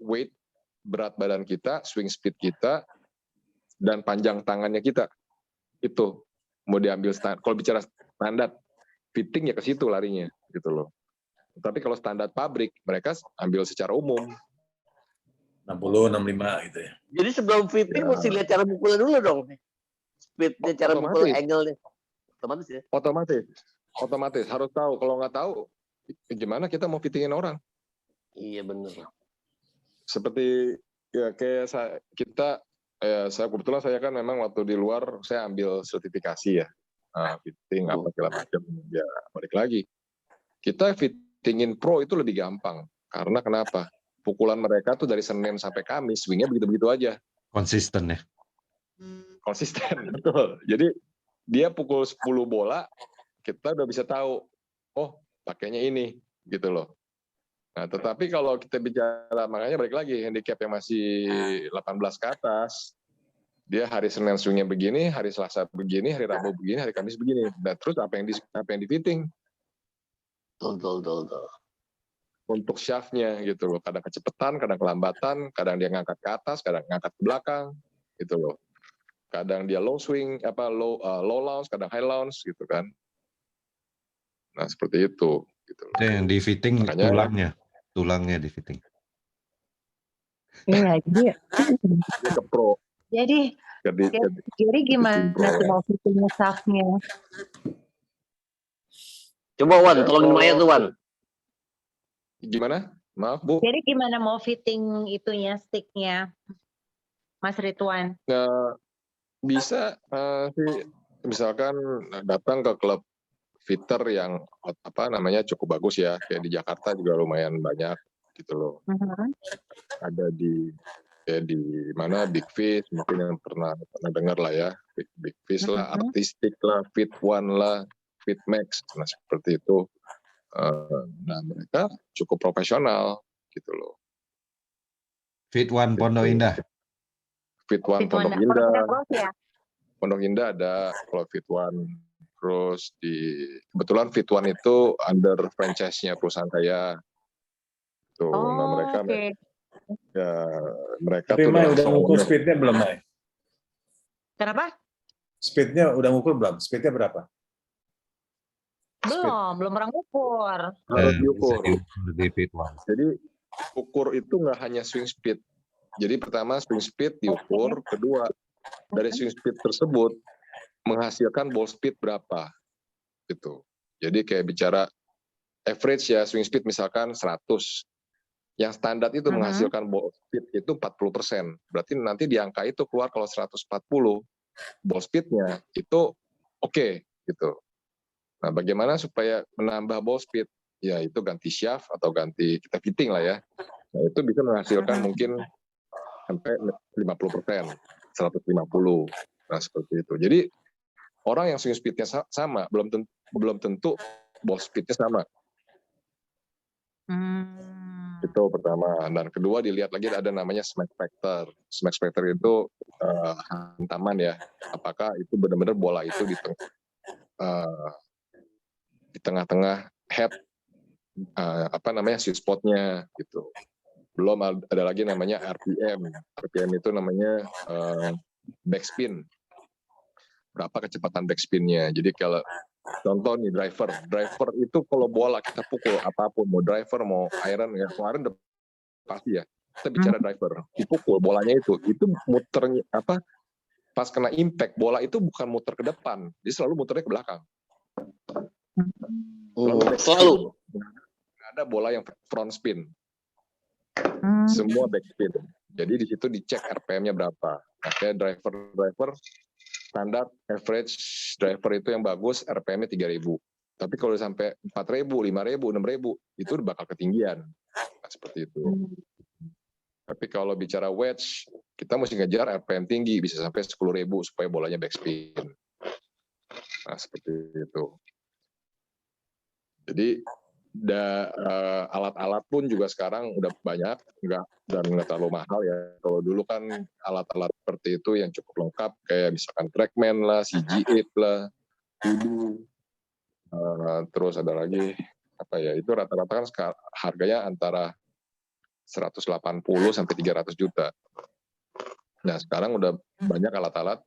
weight, berat badan kita, swing speed kita, dan panjang tangannya kita. Itu mau diambil standar. Kalau bicara standar fitting ya ke situ larinya gitu loh. Tapi kalau standar pabrik mereka ambil secara umum 60, 65 gitu ya. Jadi sebelum fitting mesti lihat cara mukulnya dulu dong. Speednya, cara mukul, angle-nya. Otomatis ya? Otomatis harus tahu. Kalau nggak tahu gimana kita mau fittingin orang? Iya benar. Seperti ya kayak saya kebetulan saya kan memang waktu di luar saya ambil sertifikasi ya, fitting apa segala macam. Ya balik lagi, kita fittingin pro itu lebih gampang karena kenapa? Pukulan mereka tuh dari Senin sampai Kamis swingnya begitu-begitu aja. Konsisten ya. Konsisten betul. Jadi dia pukul 10 bola kita udah bisa tahu, oh pakainya ini gitu loh. Nah, tetapi kalau kita bicara, makanya balik lagi handicap yang masih 18 ke atas, dia hari Senin swingnya begini, hari Selasa begini, hari Rabu begini, hari Kamis begini. Nah, terus apa yang di fitting? Betul. Untuk shaftnya gitu loh. Kadang kecepatan, kadang kelambatan, kadang dia ngangkat ke atas, kadang ngangkat ke belakang gitu loh. Kadang dia low swing, low launch, kadang high launch gitu kan. Nah, seperti itu. Gitu. Itu yang di fitting tulangnya di fitting. Iya, jadi ke pro. Jadi gimana tuh mau fittingnya shaftnya? Coba Wan, tolongin Maya tuh Wan. Gimana? Maaf Bu. Jadi gimana mau fitting itunya, sticknya, Mas Ridwan? Bisa sih, misalkan datang ke klub fitter yang cukup bagus ya, kayak di Jakarta juga lumayan banyak gitu loh. Ada di mana Big Fish, mungkin yang pernah dengar lah ya, Big Fish lah, Artistic lah, Fit One lah, Fit Max, nah seperti itu. Nah mereka cukup profesional gitu loh. Fit One Pondok Indah. Fit One Pondok Indah. Pondok Indah ada kalau Fit One. Terus kebetulan Fit One itu under franchise-nya perusahaan saya. Tuh, nah mereka Tapi tuh Mai udah ngukur speednya belum, Mai? Kenapa? Speednya udah ngukur belum? Speednya berapa? Belum pernah ngukur. Harus diukur. Di Fit One. Jadi ukur itu nggak hanya swing speed. Jadi pertama swing speed diukur, kedua dari swing speed tersebut menghasilkan ball speed berapa gitu. Jadi kayak bicara average ya swing speed misalkan 100. Yang standar itu menghasilkan ball speed itu 40%. Berarti nanti di angka itu keluar kalau 140 ball speednya itu oke gitu. Nah, bagaimana supaya menambah ball speed? Ya itu ganti shaft atau ganti kita fitting lah ya. Nah, itu bisa menghasilkan mungkin sampai 50%, 150. Nah, seperti itu. Jadi orang yang swing speed-nya sama, belum tentu ball speed-nya sama. Itu pertama. Dan kedua dilihat lagi ada namanya smack factor. Smack factor itu hantaman ya. Apakah itu benar-benar bola itu di tengah-tengah head, sweet spot-nya gitu. Belum ada lagi namanya RPM. RPM itu namanya backspin. Berapa kecepatan backspin-nya. Jadi kalau Contoh nih driver itu kalau bola kita pukul apapun, mau driver mau iron ya, kemarin udah pasti ya. Kita bicara driver, dipukul bolanya itu muternya apa? Pas kena impact bola itu bukan muter ke depan, dia selalu muternya ke belakang. Selalu. Nggak ada bola yang front spin, semua back spin. Jadi di situ dicek RPM-nya berapa. Makanya driver standar average driver itu yang bagus RPM-nya 3.000. Tapi kalau sampai 4.000, 5.000, 6.000 itu bakal ketinggian. Nah, seperti itu. Tapi kalau bicara wedge, kita mesti ngejar RPM tinggi, bisa sampai 10.000 supaya bolanya backspin. Nah, seperti itu. Jadi alat-alat pun juga sekarang udah banyak, nggak terlalu mahal ya. Kalau dulu kan alat-alat seperti itu yang cukup lengkap, kayak misalkan Trackman lah, CG8 lah, Kudu, terus ada lagi apa ya? Itu rata-rata kan harganya antara 180 sampai 300 juta. Nah, sekarang udah banyak alat-alat,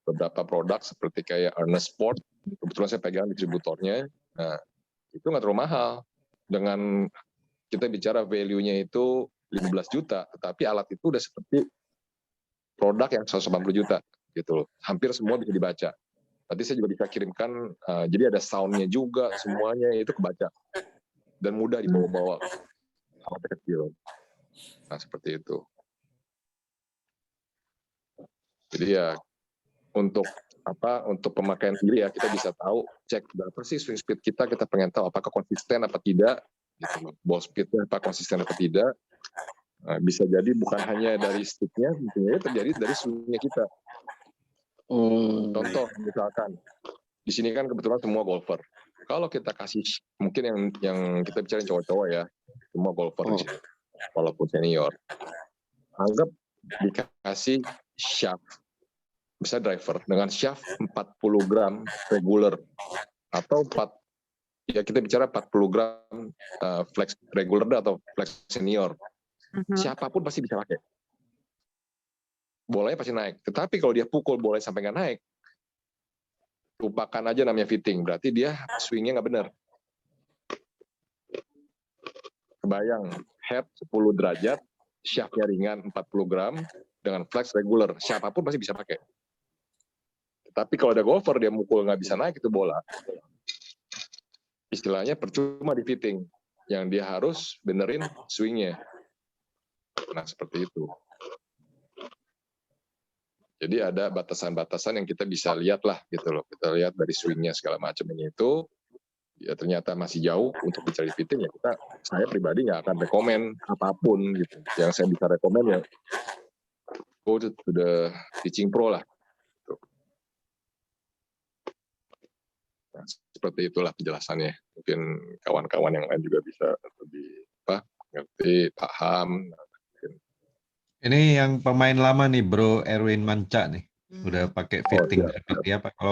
beberapa produk seperti kayak Ernest Sport, kebetulan saya pegang distributornya. Nah, itu nggak terlalu mahal. Dengan kita bicara value-nya itu 15 juta, tetapi alat itu udah seperti produk yang 180 juta gitu loh. Hampir semua bisa dibaca. Tadi saya juga bisa kirimkan, jadi ada sound-nya juga, semuanya itu kebaca. Dan mudah dibawa-bawa, alat kecil. Nah, seperti itu. Jadi ya untuk pemakaian sendiri ya kita bisa tahu, cek berapa sih swing speed kita pengen tahu apakah konsisten apa tidak, gitu. Ball speednya apa konsisten apa tidak. Nah, bisa jadi bukan hanya dari sticknya, mungkin terjadi dari swingnya kita. Contoh misalkan di sini kan kebetulan semua golfer. Kalau kita kasih, mungkin yang kita bicara cowok-cowok ya, semua golfer di sini, walaupun senior. Anggap dikasih shaft, bisa driver dengan shaft 40 gram regular atau kita bicara 40 gram flex regular atau flex senior. Siapapun pasti bisa pakai. Bolanya pasti naik. Tetapi kalau dia pukul bolanya sampai nggak naik, lupakan aja namanya fitting. Berarti dia swingnya nggak benar. Kebayang, head 10 derajat, shaftnya ringan 40 gram, dengan flex regular. Siapapun pasti bisa pakai. Tapi kalau ada golfer, dia mukul nggak bisa naik itu bola. Istilahnya percuma di fitting. Yang dia harus benerin swingnya. Nah, seperti itu. Jadi ada batasan-batasan yang kita bisa lihat lah gitu loh. Kita lihat dari swingnya segala macam ini itu, ya ternyata masih jauh untuk bicara fitting ya saya pribadi nggak akan rekomen apapun gitu. Yang saya bisa rekomen ya go to the pitching pro lah. Gitu. Nah, seperti itulah penjelasannya. Mungkin kawan-kawan yang lain juga bisa lebih ngerti, paham. Ini yang pemain lama nih Bro Erwin Manca nih. Udah pakai fitting seperti apa? Kalau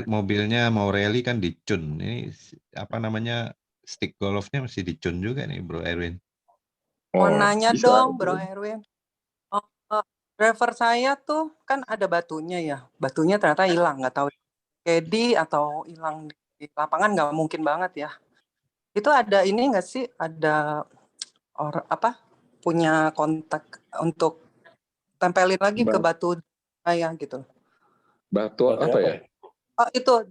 mobilnya mau rally kan dicun. Ini apa namanya stick golfnya masih dicun juga nih Bro Erwin. Mau nanya dong Bro Erwin. Driver saya tuh kan ada batunya ya. Batunya ternyata hilang, nggak tahu caddy atau hilang di lapangan, nggak mungkin banget ya. Itu ada ini nggak sih? Ada punya kontak untuk tempelin lagi ke batu saya gitu. Batu apa ya? Oh itu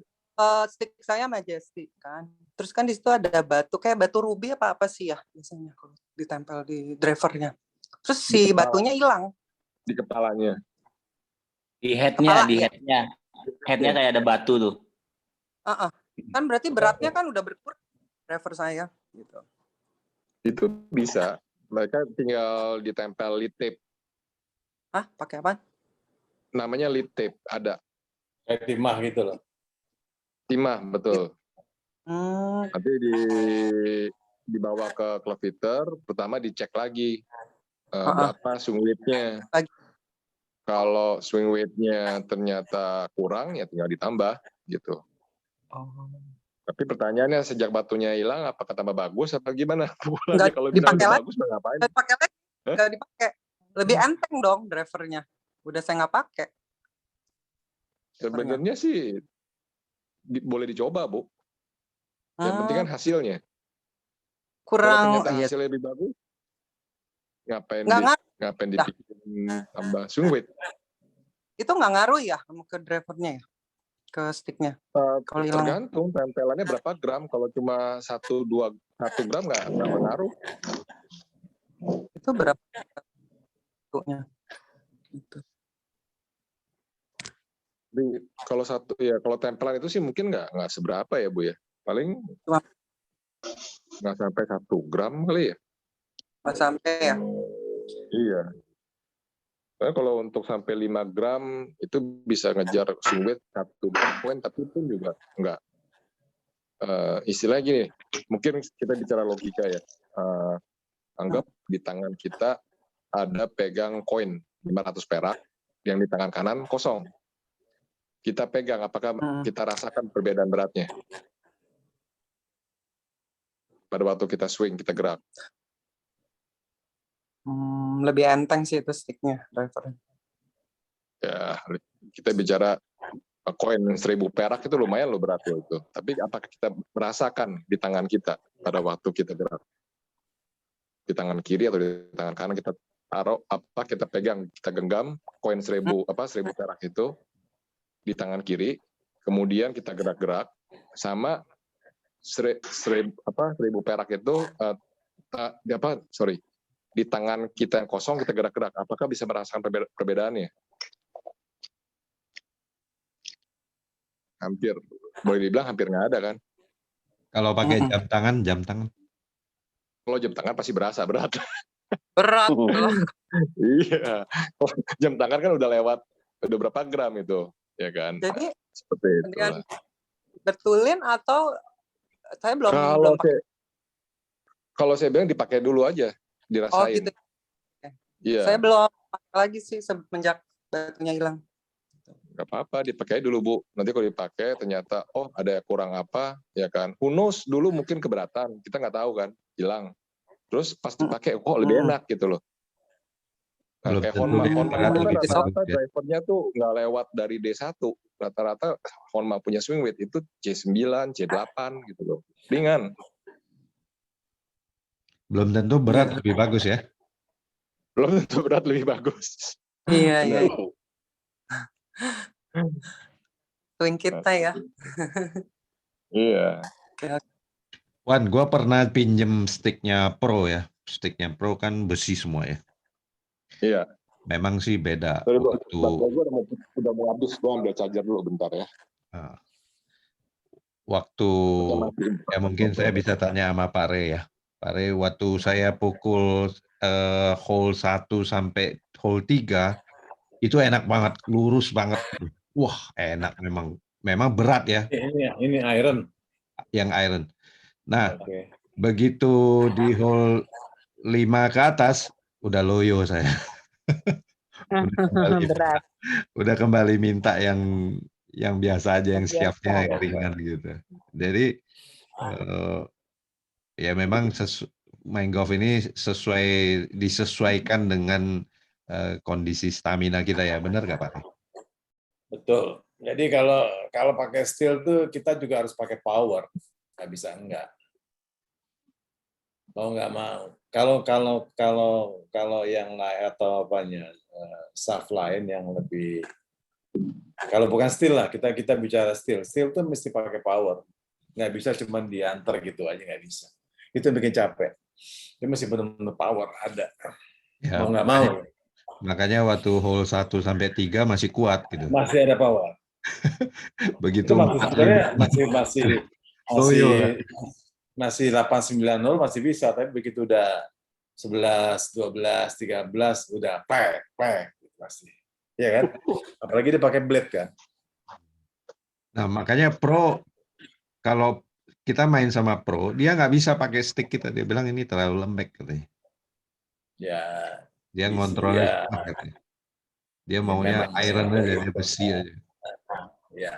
stick saya Majestic kan. Terus kan di situ ada batu kayak batu ruby apa sih ya biasanya kalau ditempel di drivernya. Terus si batunya hilang. Di kepalanya. Di headnya, headnya kayak ada batu tuh. Kan berarti beratnya kan udah berkurang driver saya gitu. Itu bisa. Mereka tinggal ditempel lead tape. Pakai apa? Namanya lead tape, ada. Kayak timah gitu loh. Timah, betul. Nanti dibawa ke club fitter, pertama dicek lagi berapa swing weight-nya. Kalau swing weight-nya ternyata kurang, ya tinggal ditambah gitu. Tapi pertanyaannya sejak batunya hilang, apakah tambah bagus apa gimana? Nggak kalau dipakai lagi. bagus ngapain? Nggak dipakai. Lebih enteng dong drivernya. Udah saya nggak pakai. Sebenarnya sih boleh dicoba, Bu. Yang penting kan hasilnya. Kalau Kurang ternyata iya. hasilnya lebih bagus, ngapain Nggak ngaruh ngapain ya. dibikin tambah swing weight? Itu nggak ngaruh ya ke drivernya ya, ke sticknya. Kalau hilang Tergantung tempelannya berapa gram. Kalau cuma 1 gram nggak pengaruh. itu berapa bentuknya? Gitu. Jadi kalau tempelan itu sih mungkin nggak seberapa ya, Bu ya. Paling Cuma nggak sampai 1 gram kali ya. nggak sampai ya. Iya. Karena kalau untuk sampai 5 gram itu bisa ngejar swing weight 1 poin, tapi pun juga nggak. Istilahnya gini, mungkin kita bicara logika ya. Anggap di tangan kita ada pegang koin 500 perak, yang di tangan kanan kosong. Kita pegang, apakah kita rasakan perbedaan beratnya? Pada waktu kita swing, kita gerak. Lebih enteng sih itu sticknya, drivernya. Ya, kita bicara koin 1.000 perak itu lumayan loh berat loh itu. Tapi apakah kita merasakan di tangan kita pada waktu kita gerak? Di tangan kiri atau di tangan kanan kita taruh, kita pegang, kita genggam koin 1.000 perak itu di tangan kiri, kemudian kita gerak-gerak sama 1.000 perak itu di tangan kita yang kosong kita gerak-gerak, apakah bisa merasakan perbedaannya? Hampir, boleh dibilang hampir nggak ada kan? Kalau pakai jam tangan. Kalau jam tangan pasti berasa berat. Berat. Iya, jam tangan kan udah berapa gram itu, ya kan? Jadi seperti itu. Betulin atau saya belum kalau saya bilang dipakai dulu aja, dirasain. Oh gitu. Iya. Saya belum pakai lagi sih semenjak batunya hilang. Gak apa-apa, dipakai dulu, Bu. Nanti kalau dipakai ternyata ada kurang apa, ya kan? Who knows, dulu mungkin keberatan, kita nggak tahu kan, hilang. Terus pas dipakai lebih enak gitu loh. Nah, kayak Honma rata-rata drivernya tuh nggak lewat dari D1. Rata-rata Honma punya swing weight itu C9, C8 gitu loh. Ringan. Belum tentu berat lebih bagus ya. Belum tentu berat lebih bagus. Iya. Swing kita ya. Iya. Wan, gue pernah pinjem sticknya Pro ya. Sticknya Pro kan besi semua ya. Iya. Memang sih beda. Gue udah mau habis, gue ambil charger dulu bentar ya. Waktu ya mungkin saya bisa tanya sama Pak Re ya. Pak Re, waktu saya pukul hole 1 sampai hole 3 itu enak banget, lurus banget. Wah, enak memang berat ya. Ini iron. Yang iron. Nah, begitu di hole 5 ke atas udah loyo saya. udah kembali minta yang biasa aja, yang siapnya yang ringan gitu. Jadi ya memang main golf ini disesuaikan dengan kondisi stamina kita ya, benar nggak Pak? Betul. Jadi kalau pakai steel tuh kita juga harus pakai power, nggak bisa enggak. Mau nggak mau. Kalau yang lain atau staff lain yang lebih, kalau bukan steel lah, kita bicara steel tuh mesti pakai power. Nggak bisa cuma diantar gitu aja, nggak bisa. Itu yang bikin capek. Dia mesti benar-benar power ada. Ya, mau nggak mau. Makanya waktu hole 1 sampai 3 masih kuat gitu. Masih ada power. Begitu masih 8-9-0 masih bisa, tapi begitu udah 11, 12, 13 udah pek pasti. Ya kan? Apalagi dia pakai blade kan. Nah, makanya Pro, kalau kita main sama Pro, dia nggak bisa pakai stick kita. Dia bilang ini terlalu lembek katanya. Ya. Dia ngontrolnya katanya. Dia maunya iron aja, dia besi aja. Ya.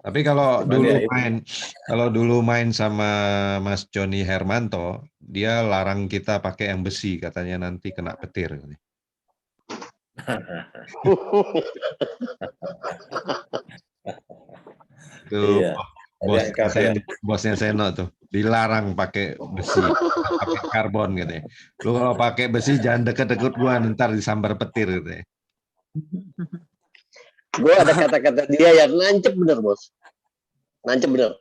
Tapi kalau dulu main sama Mas Joni Hermanto, dia larang kita pakai yang besi, katanya nanti kena petir. Tuh Iya. Ada yang ya. bosnya Seno tuh dilarang pakai besi, pakai karbon katanya. Lu kalau pakai besi jangan deket-deket gua, ntar disambar petir katanya. Gue ada kata-kata dia yang nancep bener, Bos. Nancep bener.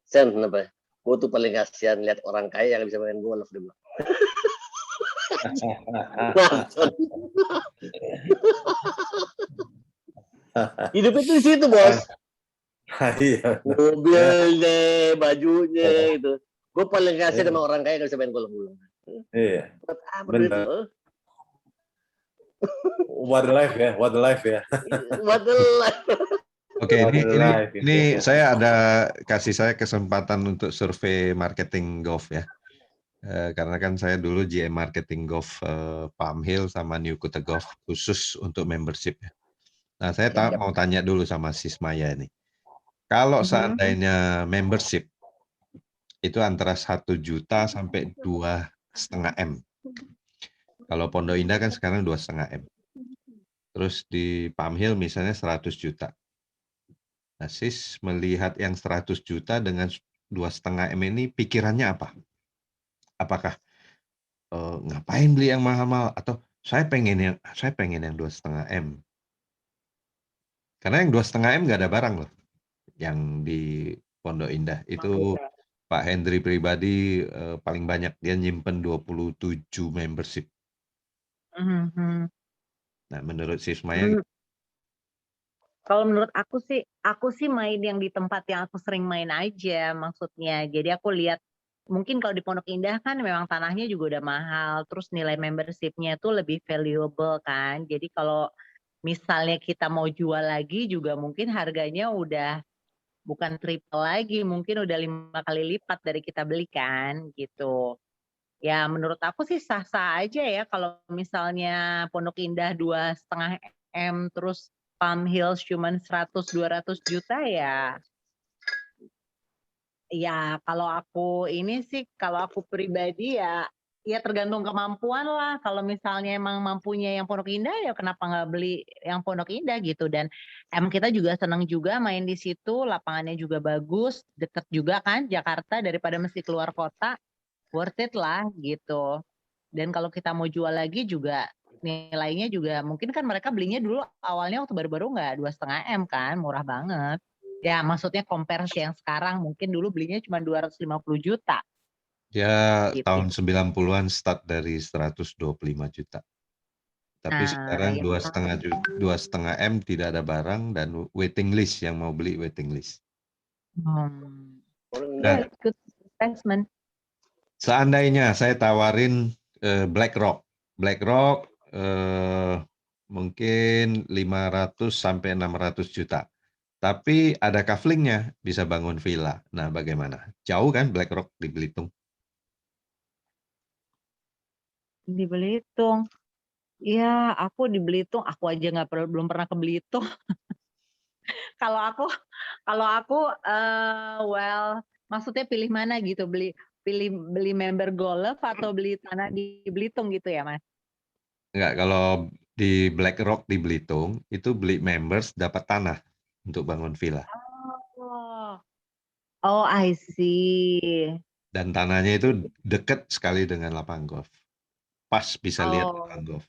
Sen, kenapa? Gue tuh paling kasihan lihat orang kaya yang bisa main golf. Dia bilang. Hidup itu di situ, Bos. Iya. Mobilnya, bajunya itu. Gue paling kasihan sama orang kaya yang bisa main golf. Iya. Bener. What a life ya, what a life ya. What a life. Oke, ini saya kasih saya kesempatan untuk survei marketing golf ya. Karena kan saya dulu GM marketing golf Palm Hill sama New Kuta Golf khusus untuk membership ya. Nah, saya mau tanya dulu sama Sis Maya ini. Kalau seandainya membership itu antara 1 juta sampai 2,5 M. Kalau Pondok Indah kan sekarang 2,5 M. Terus di Palm Hill misalnya 100 juta. Nah, Sis melihat yang 100 juta dengan 2,5 M ini pikirannya apa? Apakah ngapain beli yang mahal-mahal atau saya pengen yang 2,5 M? Karena yang 2,5 M nggak ada barang loh. Yang di Pondok Indah itu Pak Hendri pribadi paling banyak, dia nyimpen 27 membership. Nah, menurut Sis Maya kalau menurut aku sih main yang di tempat yang aku sering main aja maksudnya. Jadi aku lihat mungkin kalau di Pondok Indah kan memang tanahnya juga udah mahal, terus nilai membership-nya itu lebih valuable kan. Jadi kalau misalnya kita mau jual lagi juga mungkin harganya udah bukan triple lagi, mungkin udah 5 kali lipat dari kita beli kan gitu. Ya menurut aku sih sah-sah aja ya kalau misalnya Pondok Indah 2,5 M terus Palm Hills cuman 100-200 juta ya. Ya kalau aku pribadi ya tergantung kemampuan lah. Kalau misalnya emang mampunya yang Pondok Indah ya kenapa nggak beli yang Pondok Indah gitu. Dan kita juga senang juga main di situ, lapangannya juga bagus, deket juga kan Jakarta daripada mesti keluar kota, worth it lah gitu. Dan kalau kita mau jual lagi juga nilainya juga mungkin kan mereka belinya dulu awalnya waktu baru-baru nggak 2,5 M kan, murah banget. Ya maksudnya compare yang sekarang mungkin dulu belinya cuma 250 juta. Ya gitu. tahun 90-an start dari 125 juta. Tapi sekarang 2,5 M tidak ada barang dan waiting list, yang mau beli waiting list. Ya, good investment. Seandainya saya tawarin BlackRock mungkin 500 sampai 600 juta. Tapi ada kaflingnya, bisa bangun villa. Nah, bagaimana? Jauh kan BlackRock di Belitung? Di Belitung. Ya, aku di Belitung, aku aja belum pernah ke Belitung. Kalau aku maksudnya pilih mana gitu, beli member golf atau beli tanah di Belitung gitu ya, Mas? Enggak, kalau di BlackRock di Belitung itu beli members dapat tanah untuk bangun villa. Oh, I see. Dan tanahnya itu dekat sekali dengan lapangan golf. Pas bisa lihat lapangan golf.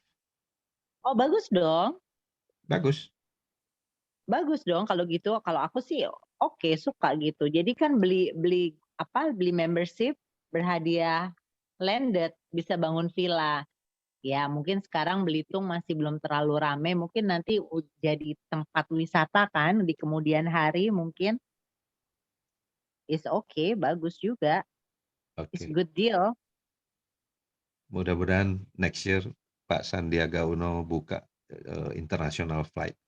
Oh, bagus dong. Bagus. Bagus dong kalau gitu. Kalau aku sih oke, suka gitu. Jadi kan beli membership, berhadiah landed, bisa bangun villa. Ya mungkin sekarang Belitung masih belum terlalu ramai, mungkin nanti jadi tempat wisata kan di kemudian hari mungkin. Is okay, bagus juga. It's good deal. Mudah-mudahan next year Pak Sandiaga Uno buka international flight.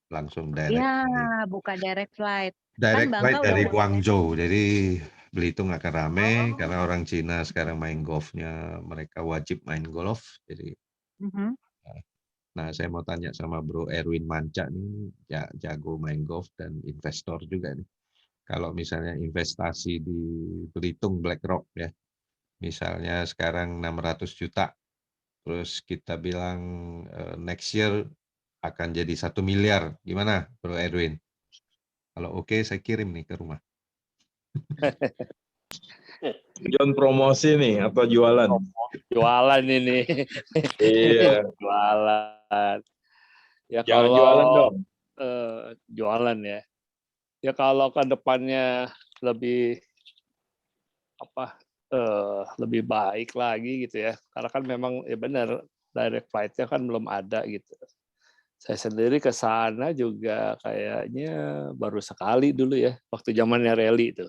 Langsung direct. Ya, buka direct flight. Direct flight dari Guangzhou. Jadi Belitung akan ramai karena orang Cina sekarang main golfnya, mereka wajib main golf. Jadi nah, saya mau tanya sama Bro Erwin Manca nih, jago main golf dan investor juga nih. Kalau misalnya investasi di Belitung BlackRock ya, misalnya sekarang 600 juta, terus kita bilang next year akan jadi 1 miliar, gimana Bro Erwin? Kalau oke, saya kirim nih ke rumah. John promosi nih atau jualan? Jualan ini. Iya. Jualan. Ya Jangan kalau jualan dong. jualan ya. Ya kalau ke depannya lebih lebih baik lagi gitu ya. Karena kan memang ya benar direct flight-nya kan belum ada gitu. Saya sendiri ke sana juga kayaknya baru sekali dulu ya, waktu zamannya rally itu.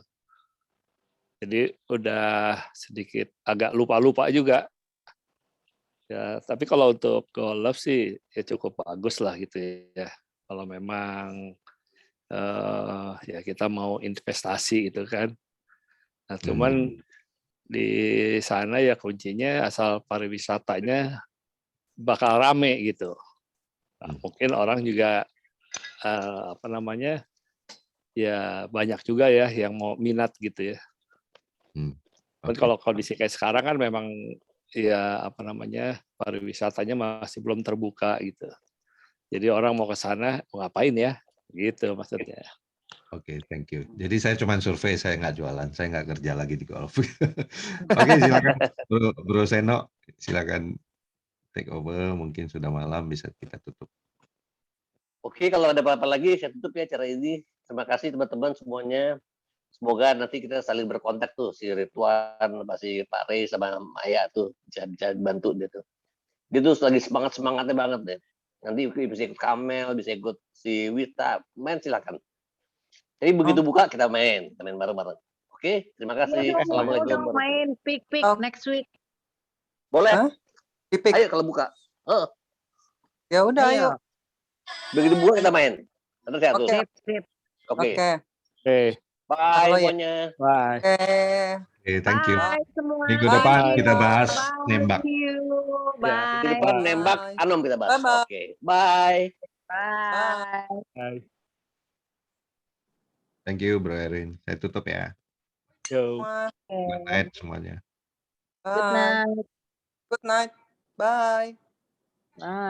Jadi udah sedikit agak lupa-lupa juga. Ya, tapi kalau untuk golf sih ya cukup bagus lah gitu ya. Kalau memang ya kita mau investasi gitu kan. Nah, cuman di sana ya kuncinya asal pariwisatanya bakal rame gitu. Nah, mungkin orang juga ya banyak juga ya yang mau minat gitu ya. Kalau kondisi kayak sekarang kan memang ya pariwisatanya masih belum terbuka gitu. Jadi orang mau ke sana mau ngapain ya? Gitu maksudnya. Oke, thank you. Jadi saya cuma survei, saya nggak jualan, saya nggak kerja lagi di golf. Oke, silakan Bro Seno, silakan take over. Mungkin sudah malam, bisa kita tutup. Oke, kalau ada apa-apa lagi saya tutup ya acara ini. Terima kasih teman-teman semuanya. Semoga nanti kita saling berkontak tuh, si Ridwan, si Pak Rey sama Maya tuh bisa bantu dia tuh. Dia tuh lagi semangatnya banget deh. Nanti bisa ikut Kamel, bisa ikut si Wita, main silakan. Jadi begitu buka kita main bareng-bareng. Oke, terima kasih. Assalamualaikum. Main pick next week. Boleh? Ayo kalau buka. Ya udah, ayo. Begitu buka kita main. Terus ya tuh. Oke. Bye semuanya. Bye. Oke, thank you. Bye semua. Minggu depan kita bahas nembak. Bye. Minggu depan nembak Anom kita bahas. Oke. Bye. Bye. Bye. Thank you, Bro Erin. Saya tutup ya. Yo. Good night semuanya. Good night. Good night. Bye. Bye.